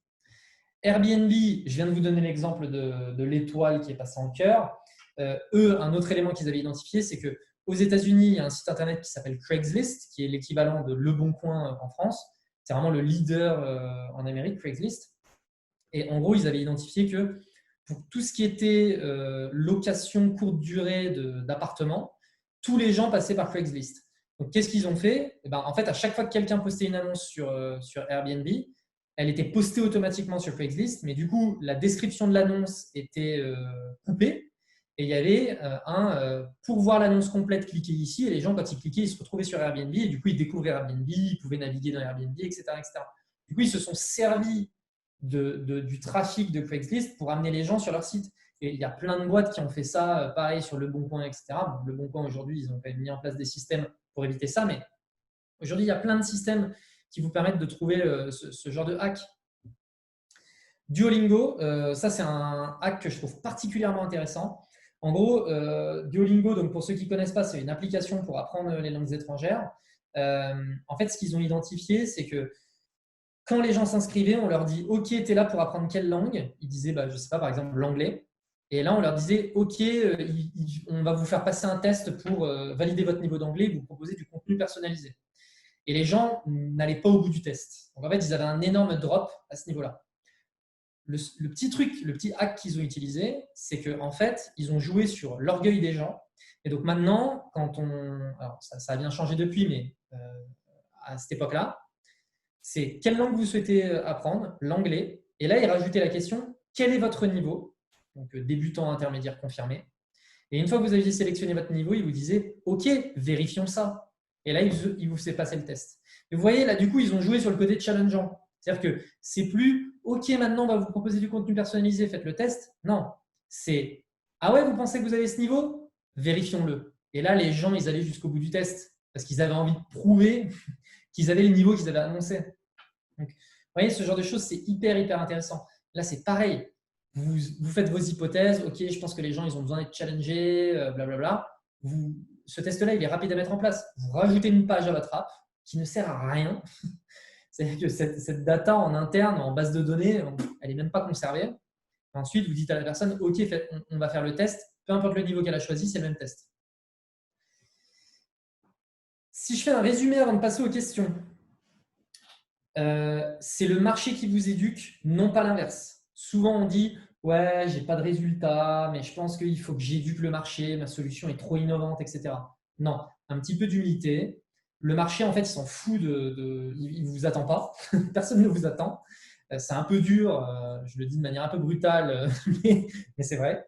Airbnb, je viens de vous donner l'exemple de l'étoile qui est passée en cœur. Eux, un autre élément qu'ils avaient identifié, c'est qu'aux États-Unis, il y a un site internet qui s'appelle Craigslist, qui est l'équivalent de Le Bon Coin en France. C'est vraiment le leader en Amérique, Craigslist. Et en gros, ils avaient identifié que pour tout ce qui était location courte durée d'appartements, tous les gens passaient par Craigslist. Donc, qu'est-ce qu'ils ont fait? En fait, à chaque fois que quelqu'un postait une annonce sur Airbnb, elle était postée automatiquement sur Craigslist, mais du coup, la description de l'annonce était coupée. Et il y avait pour voir l'annonce complète, cliquez ici. Et les gens, quand ils cliquaient, ils se retrouvaient sur Airbnb. Et du coup, ils découvraient Airbnb, ils pouvaient naviguer dans Airbnb, etc. etc. Du coup, ils se sont servis du trafic de Craigslist pour amener les gens sur leur site. Et il y a plein de boîtes qui ont fait ça, pareil sur Le Bon Coin, etc. Bon, Le Bon Coin, aujourd'hui, ils ont quand même mis en place des systèmes pour éviter ça. Mais aujourd'hui, il y a plein de systèmes qui vous permettent de trouver ce genre de hack. Duolingo, ça, c'est un hack que je trouve particulièrement intéressant. En gros, Duolingo, donc pour ceux qui ne connaissent pas, c'est une application pour apprendre les langues étrangères. En fait, ce qu'ils ont identifié, c'est que quand les gens s'inscrivaient, on leur dit « Ok, tu es là pour apprendre quelle langue ?» Ils disaient, je ne sais pas, par exemple, l'anglais. Et là, on leur disait « Ok, on va vous faire passer un test pour valider votre niveau d'anglais et vous proposer du contenu personnalisé. » Et les gens n'allaient pas au bout du test. Donc, en fait, ils avaient un énorme drop à ce niveau-là. Le petit truc, le petit hack qu'ils ont utilisé, c'est qu'en fait, ils ont joué sur l'orgueil des gens. Et donc maintenant, alors ça a bien changé depuis, mais à cette époque-là, c'est quelle langue vous souhaitez apprendre, l'anglais. Et là, ils rajoutaient la question, quel est votre niveau? Donc débutant, intermédiaire, confirmé. Et une fois que vous aviez sélectionné votre niveau, ils vous disaient, OK, vérifions ça. Et là, ils vous faisaient passer le test. Et vous voyez, là, du coup, ils ont joué sur le côté challengeant. C'est-à-dire que c'est plus « Ok, maintenant, on va vous proposer du contenu personnalisé, faites le test. » Non, c'est « Ah ouais, vous pensez que vous avez ce niveau? Vérifions-le. » Et là, les gens, ils allaient jusqu'au bout du test parce qu'ils avaient envie de prouver qu'ils avaient les niveaux qu'ils avaient annoncés. Donc, vous voyez, ce genre de choses, c'est hyper, hyper intéressant. Là, c'est pareil. Vous faites vos hypothèses. Ok, je pense que les gens, ils ont besoin d'être challengés, blablabla. Ce test-là, il est rapide à mettre en place. Vous rajoutez une page à votre app qui ne sert à rien. C'est-à-dire que cette data en interne, en base de données, elle n'est même pas conservée. Ensuite, vous dites à la personne, OK, on va faire le test. Peu importe le niveau qu'elle a choisi, c'est le même test. Si je fais un résumé avant de passer aux questions, c'est le marché qui vous éduque, non pas l'inverse. Souvent, on dit, ouais, j'ai pas de résultat, mais je pense qu'il faut que j'éduque le marché, ma solution est trop innovante, etc. Non, un petit peu d'humilité. Le marché, en fait, il s'en fout il ne vous attend pas. Personne ne vous attend. C'est un peu dur, je le dis de manière un peu brutale, mais c'est vrai.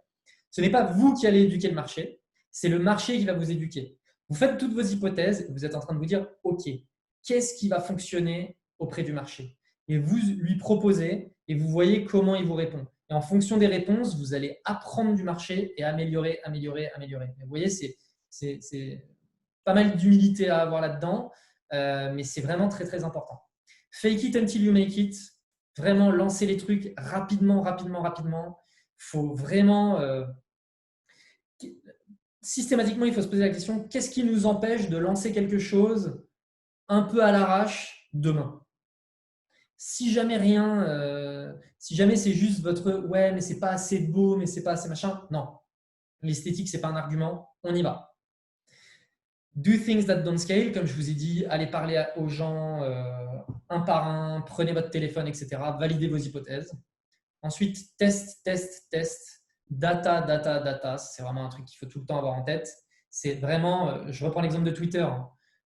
Ce n'est pas vous qui allez éduquer le marché, c'est le marché qui va vous éduquer. Vous faites toutes vos hypothèses, vous êtes en train de vous dire, OK, qu'est-ce qui va fonctionner auprès du marché? Et vous lui proposez et vous voyez comment il vous répond. Et en fonction des réponses, vous allez apprendre du marché et améliorer, améliorer, améliorer. Vous voyez, c'est pas mal d'humilité à avoir là-dedans, mais c'est vraiment très, très important. Fake it until you make it. Vraiment lancer les trucs rapidement, rapidement, rapidement. Il faut vraiment… systématiquement, il faut se poser la question, qu'est-ce qui nous empêche de lancer quelque chose un peu à l'arrache demain? Si jamais rien, si jamais c'est juste votre « ouais, mais c'est pas assez beau, mais c'est pas assez machin », non. L'esthétique, c'est pas un argument, on y va. Do things that don't scale, comme je vous ai dit, allez parler aux gens un par un, prenez votre téléphone, etc. Validez vos hypothèses. Ensuite, test, test, test. Data, data, data. C'est vraiment un truc qu'il faut tout le temps avoir en tête. C'est vraiment, je reprends l'exemple de Twitter,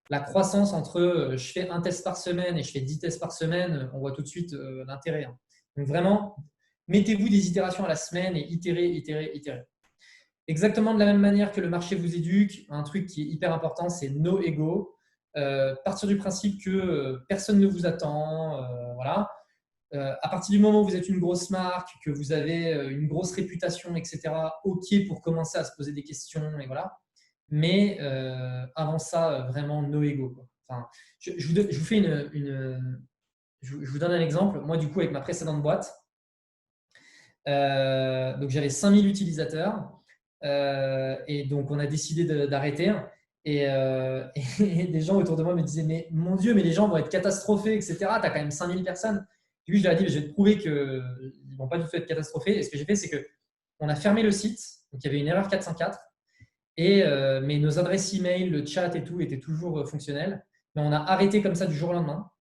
la croissance entre je fais un test par semaine et je fais 10 tests par semaine, on voit tout de suite l'intérêt. Donc vraiment, mettez-vous des itérations à la semaine et itérez, itérez, itérez. Exactement de la même manière que le marché vous éduque, un truc qui est hyper important, c'est no ego. Partir du principe que personne ne vous attend. Voilà. À partir du moment où vous êtes une grosse marque, que vous avez une grosse réputation, etc., OK pour commencer à se poser des questions. Et voilà. Mais avant ça, vraiment no ego. Enfin, je vous fais je vous donne un exemple. Moi, du coup, avec ma précédente boîte, donc j'avais 5000 utilisateurs. Et donc, on a décidé d'arrêter. Et des gens autour de moi me disaient « Mais mon Dieu, mais les gens vont être catastrophés, etc. Tu as quand même 5000 personnes. » Et puis, je leur ai dit « Je vais te prouver qu'ils ne vont pas du tout être catastrophés. » Et ce que j'ai fait, c'est qu'on a fermé le site. Donc, il y avait une erreur 404. Mais nos adresses email, le chat et tout étaient toujours fonctionnels. Mais on a arrêté comme ça du jour au lendemain.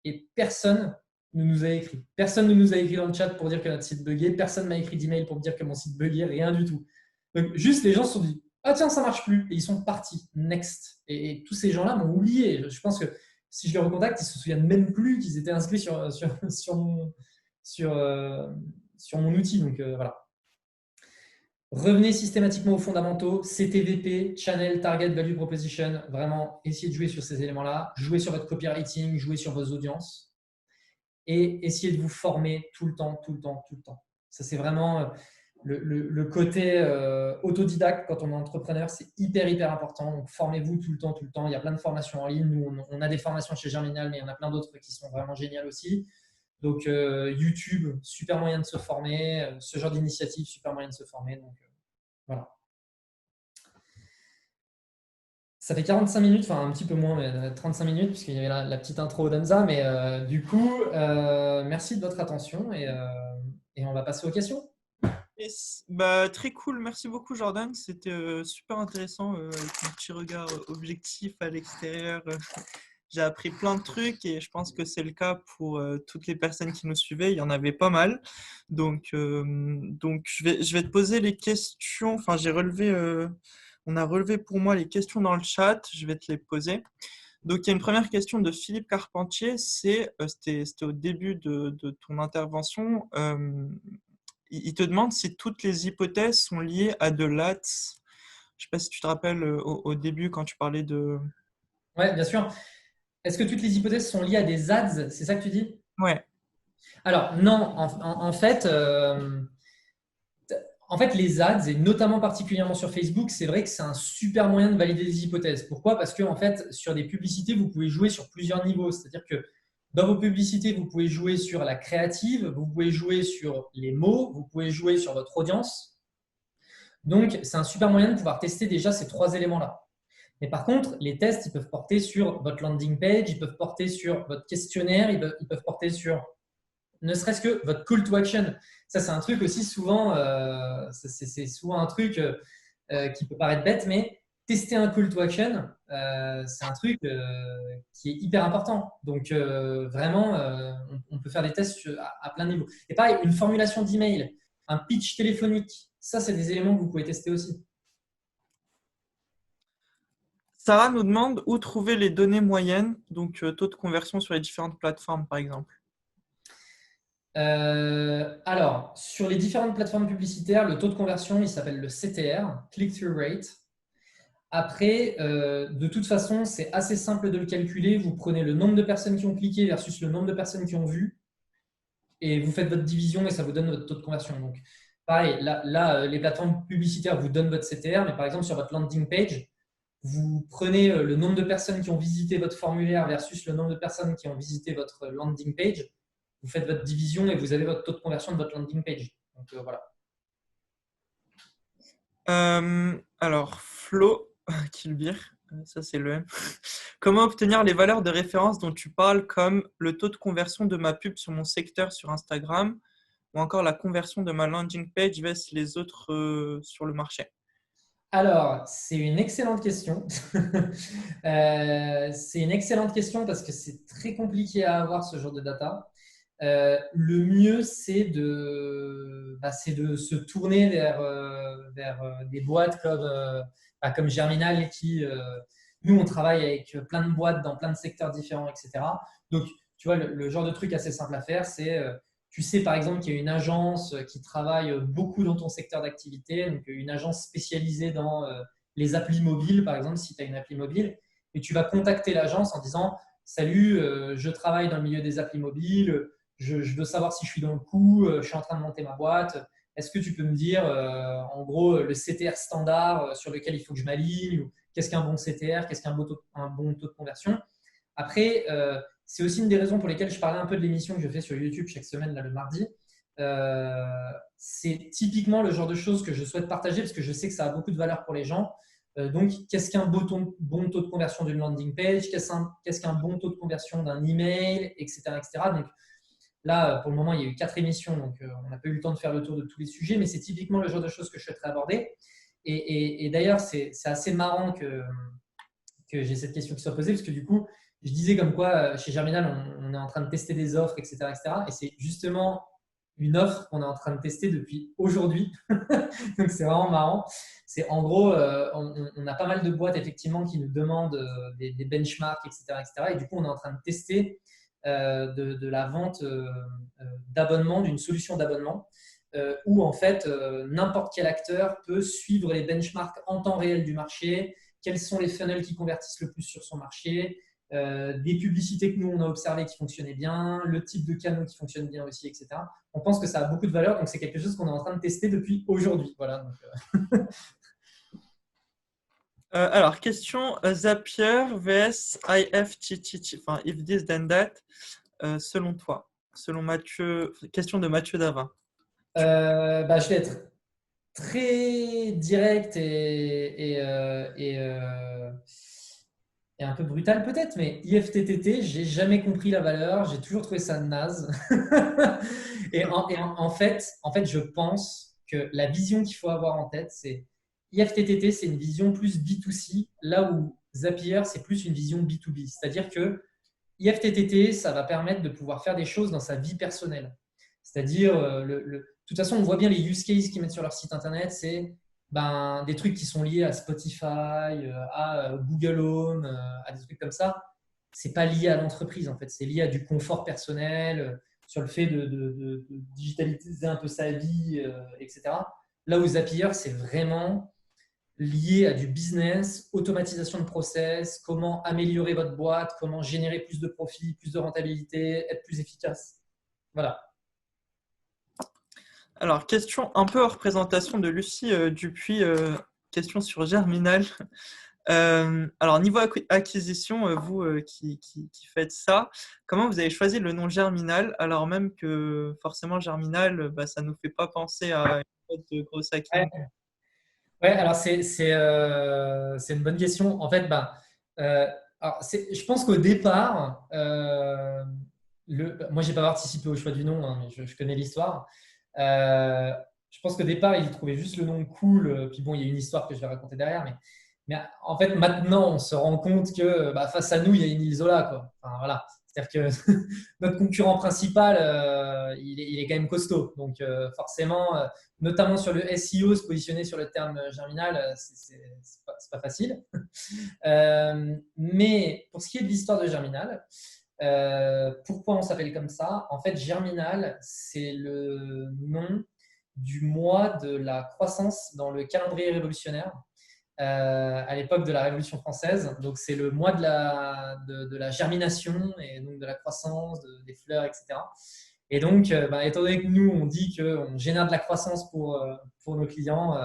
Et personne ne nous a écrit. Personne ne nous a écrit dans le chat pour dire que notre site buguait. Personne ne m'a écrit d'email pour me dire que mon site buguait. Rien du tout. Donc, juste, les gens se sont dit ah tiens, ça marche plus. Et ils sont partis. Next. Et tous ces gens-là m'ont oublié. Je pense que si je les recontacte, ils se souviennent même plus qu'ils étaient inscrits sur, euh, sur mon outil. Donc voilà. Revenez systématiquement aux fondamentaux, CTVP, Channel, Target, Value Proposition. Vraiment, essayez de jouer sur ces éléments-là. Jouez sur votre copywriting, jouez sur vos audiences. Et essayez de vous former tout le temps, tout le temps, tout le temps. Ça, c'est vraiment le côté autodidacte quand on est entrepreneur. C'est hyper, hyper important. Donc, formez-vous tout le temps, tout le temps. Il y a plein de formations en ligne. Nous, on a des formations chez Germinal, mais il y en a plein d'autres qui sont vraiment géniales aussi. Donc, YouTube, super moyen de se former. Ce genre d'initiative, super moyen de se former. Donc, voilà. Ça fait 45 minutes, enfin un petit peu moins, mais 35 minutes, puisqu'il y avait la petite intro d'Hamza. Mais du coup, merci de votre attention et on va passer aux questions. Bah, très cool, merci beaucoup Jordan, c'était super intéressant avec mon petit regard objectif à l'extérieur. J'ai appris plein de trucs et je pense que c'est le cas pour toutes les personnes qui nous suivaient, il y en avait pas mal. Donc je vais te poser les questions, enfin on a relevé pour moi les questions dans le chat, je vais te les poser. Donc, il y a une première question de Philippe Carpentier, c'était au début de ton intervention. Il te demande si toutes les hypothèses sont liées à de l'ADS. Je ne sais pas si tu te rappelles au début quand tu parlais de… Oui, bien sûr. Est-ce que toutes les hypothèses sont liées à des ads? C'est ça que tu dis? Ouais, Alors, non. En fait, les ads, et notamment particulièrement sur Facebook, c'est vrai que c'est un super moyen de valider des hypothèses. Pourquoi? Parce que en fait, sur des publicités, vous pouvez jouer sur plusieurs niveaux. C'est-à-dire que dans vos publicités, vous pouvez jouer sur la créative, vous pouvez jouer sur les mots, vous pouvez jouer sur votre audience. Donc, c'est un super moyen de pouvoir tester déjà ces trois éléments-là. Mais par contre, les tests, ils peuvent porter sur votre landing page, ils peuvent porter sur votre questionnaire, ils peuvent porter sur ne serait-ce que votre call to action. Ça, c'est un truc aussi souvent, c'est souvent un truc qui peut paraître bête, mais tester un call to action, c'est un truc qui est hyper important. Donc, vraiment, on peut faire des tests à plein de niveaux. Et pareil, une formulation d'email, un pitch téléphonique, ça, c'est des éléments que vous pouvez tester aussi. Sarah nous demande où trouver les données moyennes, donc taux de conversion sur les différentes plateformes, par exemple. Alors, sur les différentes plateformes publicitaires, le taux de conversion, il s'appelle le CTR, Click-Through Rate. Après, de toute façon, c'est assez simple de le calculer. Vous prenez le nombre de personnes qui ont cliqué versus le nombre de personnes qui ont vu et vous faites votre division et ça vous donne votre taux de conversion. Donc, pareil, là, les plateformes publicitaires vous donnent votre CTR, mais par exemple, sur votre landing page, vous prenez le nombre de personnes qui ont visité votre formulaire versus le nombre de personnes qui ont visité votre landing page. Vous faites votre division et vous avez votre taux de conversion de votre landing page. Donc, voilà. Alors, Flo, Kilbir, ça c'est le M. Comment obtenir les valeurs de référence dont tu parles, comme le taux de conversion de ma pub sur mon secteur sur Instagram ou encore la conversion de ma landing page versus les autres sur le marché? Alors, c'est une excellente question. C'est une excellente question parce que c'est très compliqué à avoir ce genre de data. Le mieux, c'est de se tourner vers des boîtes comme Germinal nous, on travaille avec plein de boîtes dans plein de secteurs différents, etc. Donc, tu vois, le genre de truc assez simple à faire, c'est, tu sais par exemple qu'il y a une agence qui travaille beaucoup dans ton secteur d'activité, donc une agence spécialisée dans les applis mobiles, par exemple, si tu as une appli mobile, et tu vas contacter l'agence en disant, salut, je travaille dans le milieu des applis mobiles, je veux savoir si je suis dans le coup, je suis en train de monter ma boîte. Est-ce que tu peux me dire, en gros, le CTR standard sur lequel il faut que je m'aligne? Qu'est-ce qu'un bon CTR? Qu'est-ce qu'un bon taux de conversion? Après, c'est aussi une des raisons pour lesquelles je parlais un peu de l'émission que je fais sur YouTube chaque semaine, là, le mardi. C'est typiquement le genre de choses que je souhaite partager parce que je sais que ça a beaucoup de valeur pour les gens. Donc, qu'est-ce qu'un bon taux de conversion d'une landing page? Qu'est-ce qu'un bon taux de conversion d'un email, etc., etc. Donc, là, pour le moment, il y a eu 4 émissions, donc on n'a pas eu le temps de faire le tour de tous les sujets, mais c'est typiquement le genre de choses que je souhaiterais aborder. Et d'ailleurs, c'est assez marrant que j'ai cette question qui soit posée, parce que du coup, je disais comme quoi, chez Germinal, on est en train de tester des offres, etc., etc. Et c'est justement une offre qu'on est en train de tester depuis aujourd'hui. Donc, c'est vraiment marrant. C'est en gros, on a pas mal de boîtes effectivement qui nous demandent des benchmarks, etc., etc. Et du coup, on est en train de tester de la vente d'abonnement, d'une solution d'abonnement, où en fait, n'importe quel acteur peut suivre les benchmarks en temps réel du marché, quels sont les funnels qui convertissent le plus sur son marché, des publicités que nous, on a observées qui fonctionnaient bien, le type de canaux qui fonctionne bien aussi, etc. On pense que ça a beaucoup de valeur, donc c'est quelque chose qu'on est en train de tester depuis aujourd'hui. Voilà, donc, Alors, question Zapier vs IFTTT, enfin If This Then That, selon toi, selon Mathieu, question de Mathieu Davin. je vais être très direct et un peu brutal peut-être, mais IFTTT, j'ai jamais compris la valeur, j'ai toujours trouvé ça naze. En fait, je pense que la vision qu'il faut avoir en tête, c'est IFTTT, c'est une vision plus B2C, là où Zapier, c'est plus une vision B2B. C'est-à-dire que IFTTT, ça va permettre de pouvoir faire des choses dans sa vie personnelle. C'est-à-dire, de toute façon, on voit bien les use cases qu'ils mettent sur leur site internet, c'est des trucs qui sont liés à Spotify, à Google Home, à des trucs comme ça. C'est pas lié à l'entreprise, en fait. C'est lié à du confort personnel, sur le fait de digitaliser un peu sa vie, etc. Là où Zapier, c'est vraiment lié à du business, automatisation de process, comment améliorer votre boîte, comment générer plus de profit, plus de rentabilité, être plus efficace. Voilà. Alors, question un peu hors représentation de Lucie Dupuis, question sur Germinal. Alors, niveau acquisition, vous qui faites ça, comment vous avez choisi le nom Germinal, alors même que forcément Germinal, ça ne nous fait pas penser à une boîte de gros hacking? Ouais, alors c'est une bonne question. En fait, je pense qu'au départ, moi, j'ai pas participé au choix du nom, hein, mais je connais l'histoire. Euh, je pense qu'au départ, il trouvait juste le nom cool. Puis bon, il y a une histoire que je vais raconter derrière, mais en fait, maintenant, on se rend compte que face à nous, il y a une Zola, quoi. Enfin, voilà. C'est-à-dire que notre concurrent principal, il est quand même costaud. Donc, forcément, notamment sur le SEO, se positionner sur le terme germinal, c'est pas facile. Mais pour ce qui est de l'histoire de Germinal, pourquoi on s'appelle comme ça? En fait, Germinal, c'est le nom du mois de la croissance dans le calendrier révolutionnaire à l'époque de la Révolution française. Donc, c'est le mois de la germination et donc de la croissance, des fleurs, etc. Et donc, étant donné que nous, on dit qu'on génère de la croissance pour nos clients,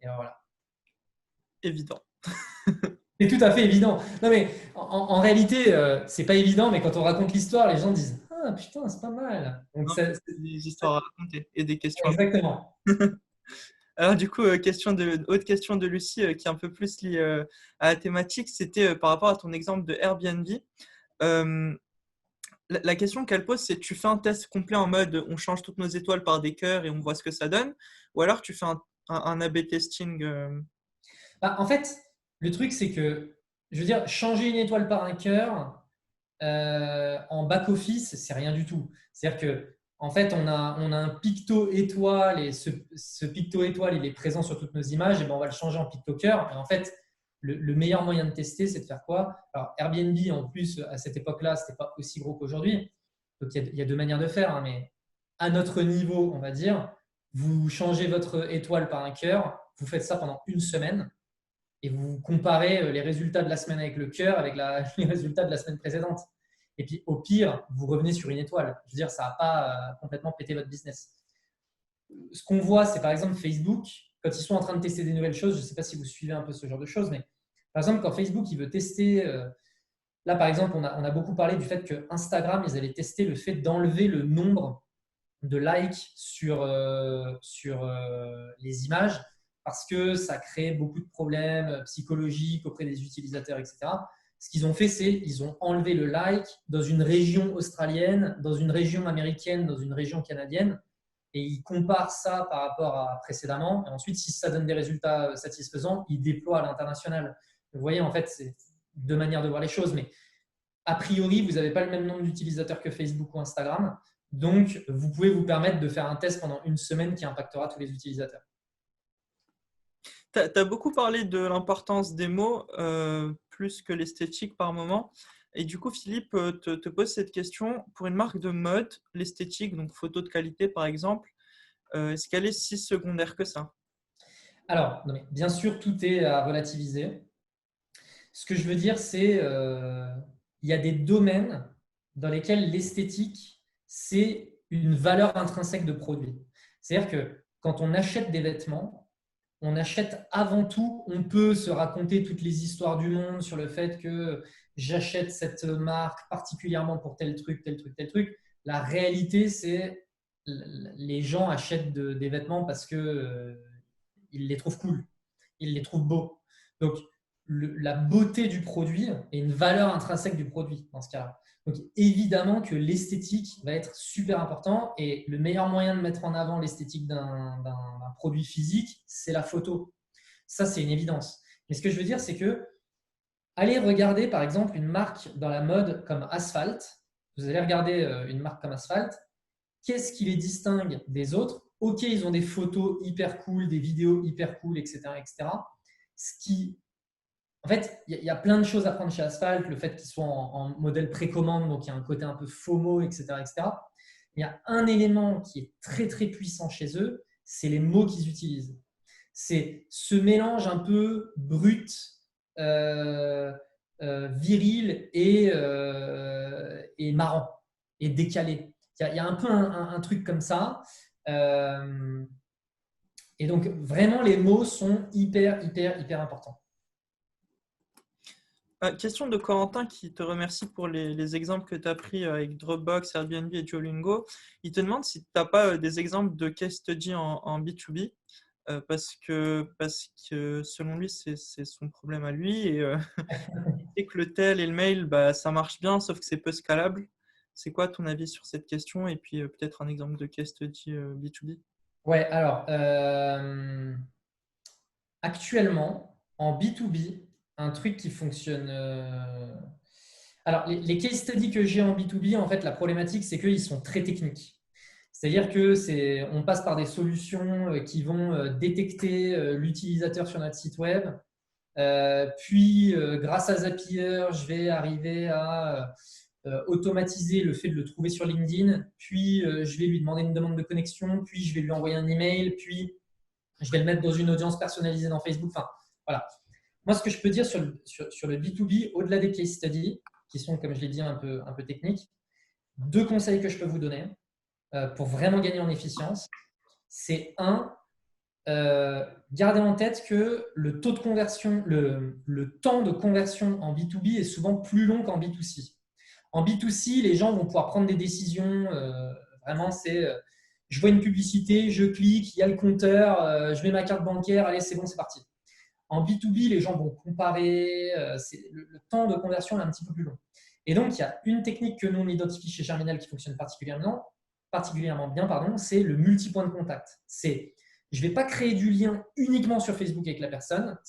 et voilà. Évident. C'est tout à fait évident. Non, mais en réalité, c'est pas évident, mais quand on raconte l'histoire, les gens disent ah putain, c'est pas mal. Donc, Non, des histoires à raconter et des questions à exactement. Alors du coup, autre question de Lucie qui est un peu plus liée à la thématique, c'était par rapport à ton exemple de Airbnb. La question qu'elle pose, c'est tu fais un test complet en mode on change toutes nos étoiles par des cœurs et on voit ce que ça donne, ou alors tu fais un A/B testing En fait, le truc, c'est que, je veux dire, changer une étoile par un cœur en back-office, c'est rien du tout. C'est-à-dire que, en fait, on a un picto étoile et ce picto étoile, il est présent sur toutes nos images, et ben on va le changer en picto cœur. Et en fait, le meilleur moyen de tester, c'est de faire quoi? Alors, Airbnb, en plus, à cette époque-là, ce n'était pas aussi gros qu'aujourd'hui. Donc, il y a deux manières de faire, hein, mais à notre niveau, on va dire, vous changez votre étoile par un cœur, vous faites ça pendant une semaine et vous comparez les résultats de la semaine avec le cœur avec les résultats de la semaine précédente. Et puis, au pire, vous revenez sur une étoile. Je veux dire, ça n'a pas complètement pété votre business. Ce qu'on voit, c'est par exemple Facebook, quand ils sont en train de tester des nouvelles choses, je ne sais pas si vous suivez un peu ce genre de choses, mais par exemple, quand Facebook il veut tester, là par exemple, on a beaucoup parlé du fait que Instagram, ils avaient testé le fait d'enlever le nombre de likes sur les images parce que ça crée beaucoup de problèmes psychologiques auprès des utilisateurs, etc. Ce qu'ils ont fait, c'est qu'ils ont enlevé le like dans une région australienne, dans une région américaine, dans une région canadienne, et ils comparent ça par rapport à précédemment. Et ensuite, si ça donne des résultats satisfaisants, ils déploient à l'international. Vous voyez, en fait, c'est deux manières de voir les choses, mais a priori, vous n'avez pas le même nombre d'utilisateurs que Facebook ou Instagram. Donc, vous pouvez vous permettre de faire un test pendant une semaine qui impactera tous les utilisateurs. Tu as beaucoup parlé de l'importance des mots plus que l'esthétique par moment. Et du coup, Philippe te pose cette question. Pour une marque de mode, l'esthétique, donc photo de qualité par exemple, est-ce qu'elle est si secondaire que ça? Alors, non, mais bien sûr, tout est à relativiser. Ce que je veux dire, c'est il y a des domaines dans lesquels l'esthétique, c'est une valeur intrinsèque de produit. C'est-à-dire que quand on achète des vêtements, on achète avant tout, on peut se raconter toutes les histoires du monde sur le fait que j'achète cette marque particulièrement pour tel truc, tel truc, tel truc. La réalité, c'est les gens achètent des vêtements parce que ils les trouvent cool, ils les trouvent beaux. Donc, la beauté du produit est une valeur intrinsèque du produit dans ce cas-là. Donc, évidemment que l'esthétique va être super important et le meilleur moyen de mettre en avant l'esthétique d'un produit physique, c'est la photo. Ça, c'est une évidence. Mais ce que je veux dire, c'est que allez regarder, par exemple, une marque dans la mode comme Asphalt. Vous allez regarder une marque comme Asphalt. Qu'est-ce qui les distingue des autres? Ok, ils ont des photos hyper cool, des vidéos hyper cool, etc. etc. Ce qui en fait, il y a plein de choses à prendre chez Asphalt, le fait qu'ils soient en modèle précommande, donc il y a un côté un peu FOMO, etc., etc. Il y a un élément qui est très très puissant chez eux, c'est les mots qu'ils utilisent. C'est ce mélange un peu brut, euh, viril et marrant, et décalé. Il y a un peu un truc comme ça. Et donc, vraiment, les mots sont hyper, hyper, hyper importants. Question de Corentin qui te remercie pour les exemples que tu as pris avec Dropbox, Airbnb et Duolingo. Il te demande si tu n'as pas des exemples de case study en B2B parce que selon lui, c'est son problème à lui. Et il sait que le tel et le mail, bah, ça marche bien, sauf que c'est peu scalable. C'est quoi ton avis sur cette question? Et puis peut-être un exemple de case study B2B? Ouais, alors, actuellement, en B2B, un truc qui fonctionne. Alors, les case studies que j'ai en B2B, en fait, la problématique, c'est qu'ils sont très techniques. C'est-à-dire que on passe par des solutions qui vont détecter l'utilisateur sur notre site web. Puis, grâce à Zapier, je vais arriver à automatiser le fait de le trouver sur LinkedIn. Puis, je vais lui demander une demande de connexion. Puis, je vais lui envoyer un email. Puis, je vais le mettre dans une audience personnalisée dans Facebook. Enfin, voilà. Moi, ce que je peux dire sur le B2B, au-delà des case studies, qui sont, comme je l'ai dit, un peu techniques, deux conseils que je peux vous donner pour vraiment gagner en efficience. C'est un, gardez en tête que le taux de conversion, le temps de conversion en B2B est souvent plus long qu'en B2C. En B2C, les gens vont pouvoir prendre des décisions. Vraiment, c'est je vois une publicité, je clique, il y a le compteur, je mets ma carte bancaire, allez, c'est bon, c'est parti. En B2B, les gens vont comparer, le temps de conversion est un petit peu plus long. Et donc, il y a une technique que nous, on identifie chez Germinal qui fonctionne particulièrement bien, c'est le multipoint de contact. Je ne vais pas créer du lien uniquement sur Facebook avec la personne,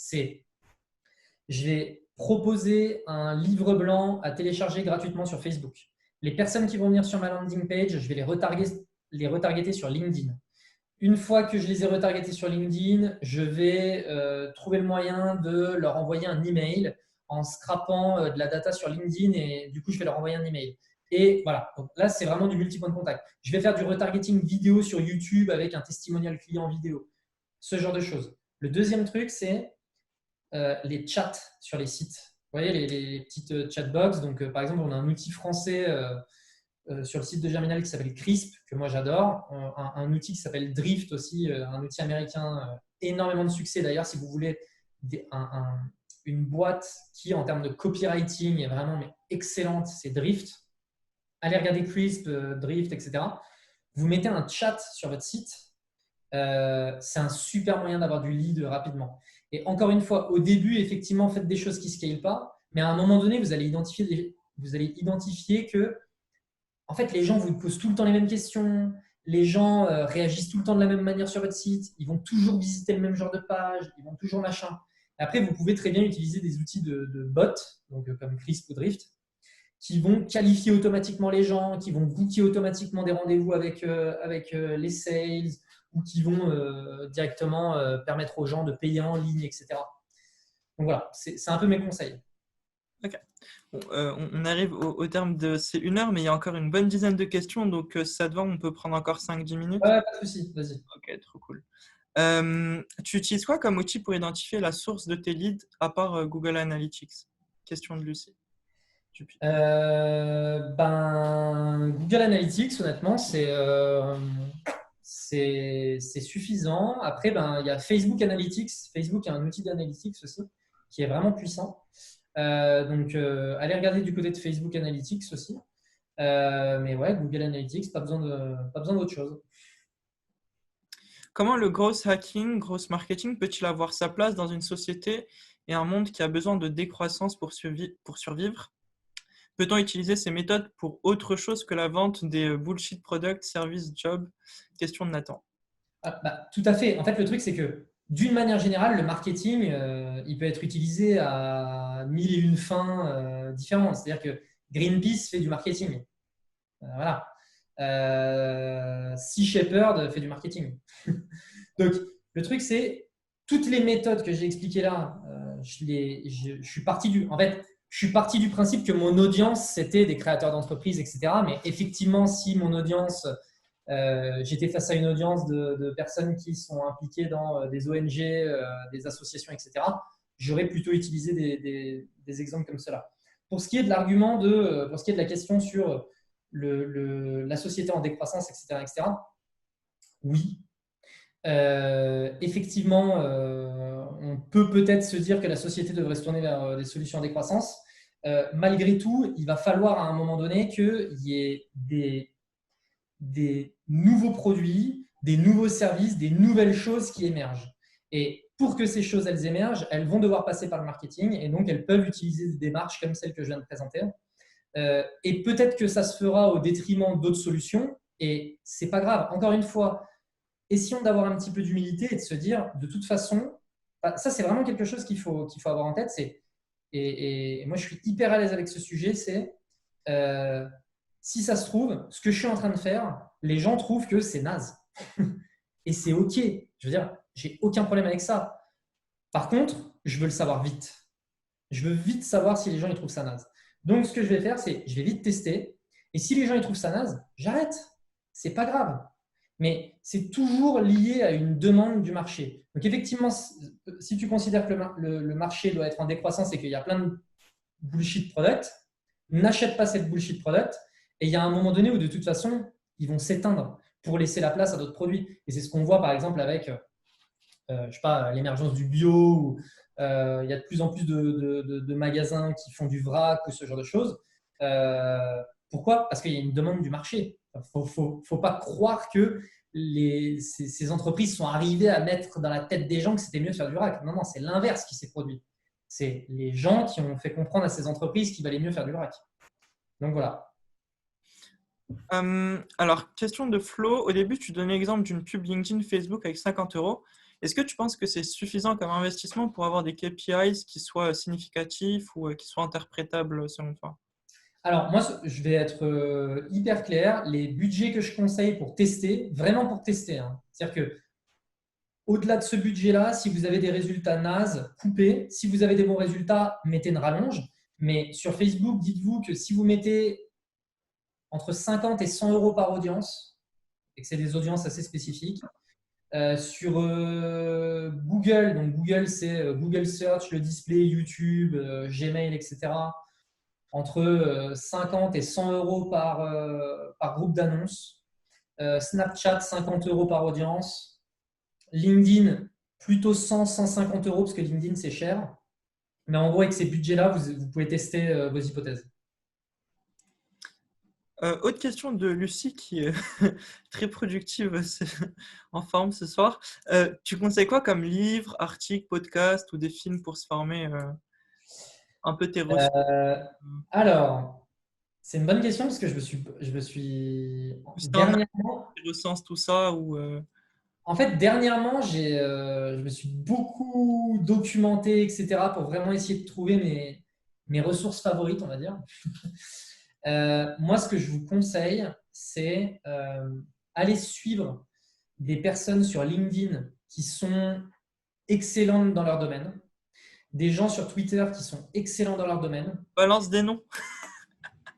je vais proposer un livre blanc à télécharger gratuitement sur Facebook. Les personnes qui vont venir sur ma landing page, je vais les retargeter sur LinkedIn. Une fois que je les ai retargetés sur LinkedIn, je vais trouver le moyen de leur envoyer un email en scrapant de la data sur LinkedIn et du coup, je vais leur envoyer un email. Et voilà, donc là, c'est vraiment du multipoint de contact. Je vais faire du retargeting vidéo sur YouTube avec un testimonial client vidéo, ce genre de choses. Le deuxième truc, c'est les chats sur les sites. Vous voyez, les petites chatbox. Donc, par exemple, on a un outil français sur le site de Germinal qui s'appelle Crisp, que moi j'adore. Un outil qui s'appelle Drift aussi, un outil américain, énormément de succès. D'ailleurs, si vous voulez une boîte qui, en termes de copywriting, est vraiment excellente, c'est Drift. Allez regarder Crisp, Drift, etc. Vous mettez un chat sur votre site. C'est un super moyen d'avoir du lead rapidement. Et encore une fois, au début, effectivement, faites des choses qui ne scalent pas, mais à un moment donné, vous allez identifier que en fait, les gens vous posent tout le temps les mêmes questions, les gens réagissent tout le temps de la même manière sur votre site, ils vont toujours visiter le même genre de page, ils vont toujours machin. Et après, vous pouvez très bien utiliser des outils de bots, donc comme Crisp ou Drift, qui vont qualifier automatiquement les gens, qui vont booker automatiquement des rendez-vous avec les sales ou qui vont directement permettre aux gens de payer en ligne, etc. Donc voilà, c'est un peu mes conseils. Ok. Bon, on arrive au terme de ces 1 heure, mais il y a encore une bonne dizaine de questions. Donc, si ça te va, on peut prendre encore 5-10 minutes. Ouais, pas de souci, vas-y. Ok, trop cool. Tu utilises quoi comme outil pour identifier la source de tes leads à part Google Analytics? Question de Lucie. Google Analytics, honnêtement, c'est suffisant. Après, il y a Facebook Analytics. Facebook est un outil d'analytics aussi qui est vraiment puissant. Donc, allez regarder du côté de Facebook Analytics aussi. Mais ouais, Google Analytics, pas besoin d'autre chose. Comment le growth hacking, growth marketing peut-il avoir sa place dans une société et un monde qui a besoin de décroissance pour survivre? Peut-on utiliser ces méthodes pour autre chose que la vente des bullshit products, services, jobs? Question de Nathan. Tout à fait. En fait, le truc, c'est que d'une manière générale, le marketing, il peut être utilisé à 1001 fins différentes. C'est-à-dire que Greenpeace fait du marketing. Voilà. Sea Shepherd fait du marketing. Donc, le truc, c'est toutes les méthodes que j'ai expliquées là, je suis parti du principe que mon audience, c'était des créateurs d'entreprises, etc. Mais effectivement, si mon audience, j'étais face à une audience de personnes qui sont impliquées dans des ONG, des associations, etc., j'aurais plutôt utilisé des exemples comme cela. Pour ce qui est de l'argument pour ce qui est de la question sur la société en décroissance, etc., oui. Effectivement, on peut peut-être se dire que la société devrait se tourner vers des solutions en décroissance. Malgré tout, il va falloir à un moment donné qu'il y ait des nouveaux produits, des nouveaux services, des nouvelles choses qui émergent. Et pour que ces choses elles émergent, elles vont devoir passer par le marketing et donc elles peuvent utiliser des démarches comme celle que je viens de présenter. Et peut-être que ça se fera au détriment d'autres solutions et c'est pas grave. Encore une fois, essayons d'avoir un petit peu d'humilité et de se dire, de toute façon, ça c'est vraiment quelque chose qu'il faut avoir en tête. Et moi je suis hyper à l'aise avec ce sujet, c'est si ça se trouve, ce que je suis en train de faire, les gens trouvent que c'est naze. Et c'est OK. Je veux dire, j'ai aucun problème avec ça. Par contre, je veux le savoir vite. Je veux vite savoir si les gens ils trouvent ça naze. Donc, ce que je vais faire, c'est je vais vite tester. Et si les gens ils trouvent ça naze, j'arrête. C'est pas grave. Mais c'est toujours lié à une demande du marché. Donc, effectivement, si tu considères que le marché doit être en décroissance et qu'il y a plein de bullshit products, n'achète pas cette bullshit product. Et il y a un moment donné où, de toute façon, ils vont s'éteindre pour laisser la place à d'autres produits. Et c'est ce qu'on voit, par exemple, avec je sais pas, l'émergence du bio. Il y a de plus en plus de magasins qui font du vrac ou ce genre de choses. Pourquoi? Parce qu'il y a une demande du marché. Il ne faut pas croire que ces entreprises sont arrivées à mettre dans la tête des gens que c'était mieux de faire du vrac. Non, non, c'est l'inverse qui s'est produit. C'est les gens qui ont fait comprendre à ces entreprises qu'il valait mieux faire du vrac. Donc voilà. Alors, question de Flo. Au début, tu donnais l'exemple d'une pub LinkedIn, Facebook avec 50 euros. Est-ce que tu penses que c'est suffisant comme investissement pour avoir des KPIs qui soient significatifs ou qui soient interprétables selon toi? Alors, moi, je vais être hyper clair. Les budgets que je conseille pour tester, vraiment pour tester, hein, c'est-à-dire que au-delà de ce budget-là, si vous avez des résultats nazes, coupez. Si vous avez des bons résultats, mettez une rallonge. Mais sur Facebook, dites-vous que si vous mettez entre 50 et 100 euros par audience, et que c'est des audiences assez spécifiques, sur Google, donc Google, c'est Google Search, le display, YouTube, Gmail, etc. Entre 50 et 100 euros par groupe d'annonces. Snapchat, 50 euros par audience. LinkedIn, plutôt 100, 150 euros parce que LinkedIn, c'est cher. Mais en gros, avec ces budgets-là, vous pouvez tester vos hypothèses. Autre question de Lucie qui est très productive en forme ce soir. Tu conseilles quoi comme livre, article, podcast ou des films pour se former un peu tes ressources? Alors, c'est une bonne question parce que je me suis dernièrement, Tu recenses tout ça ou en fait, dernièrement, je me suis beaucoup documenté, etc., pour vraiment essayer de trouver mes ressources favorites, on va dire. Moi, ce que je vous conseille, c'est aller suivre des personnes sur LinkedIn qui sont excellentes dans leur domaine, des gens sur Twitter qui sont excellents dans leur domaine. Balance des noms.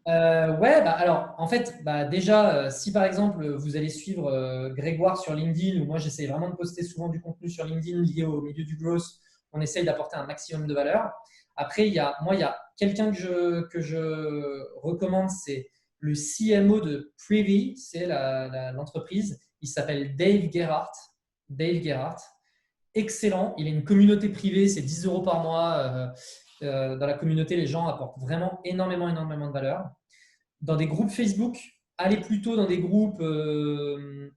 Ouais, bah, alors en fait, bah, déjà, si par exemple vous allez suivre Grégoire sur LinkedIn, ou moi j'essaie vraiment de poster souvent du contenu sur LinkedIn lié au milieu du growth, on essaye d'apporter un maximum de valeur. Après, il y a quelqu'un que je recommande, c'est le CMO de Privy, c'est l'entreprise. Il s'appelle Dave Gerhardt. Dave Gerhardt, excellent. Il a une communauté privée, c'est 10 euros par mois. Dans la communauté, les gens apportent vraiment énormément, énormément de valeur. Dans des groupes Facebook, allez plutôt dans des groupes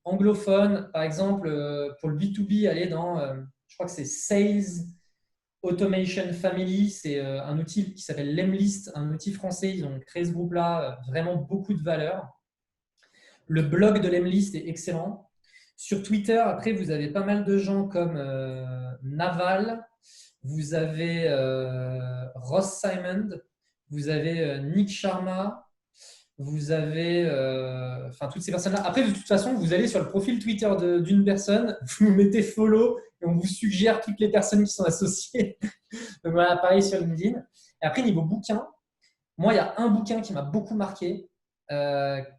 anglophones. Par exemple, pour le B2B, allez dans, je crois que c'est Sales Automation Family. C'est un outil qui s'appelle Lemlist, un outil français. Ils ont créé ce groupe-là, vraiment beaucoup de valeur. Le blog de Lemlist est excellent. Sur Twitter, après, vous avez pas mal de gens comme Naval, vous avez Ross Simon, vous avez Nick Sharma, vous avez toutes ces personnes-là. Après, de toute façon, vous allez sur le profil Twitter d'une personne, vous mettez follow et on vous suggère toutes les personnes qui sont associées. Donc voilà, pareil sur LinkedIn. Et après, niveau bouquin, moi, il y a un bouquin qui m'a beaucoup marqué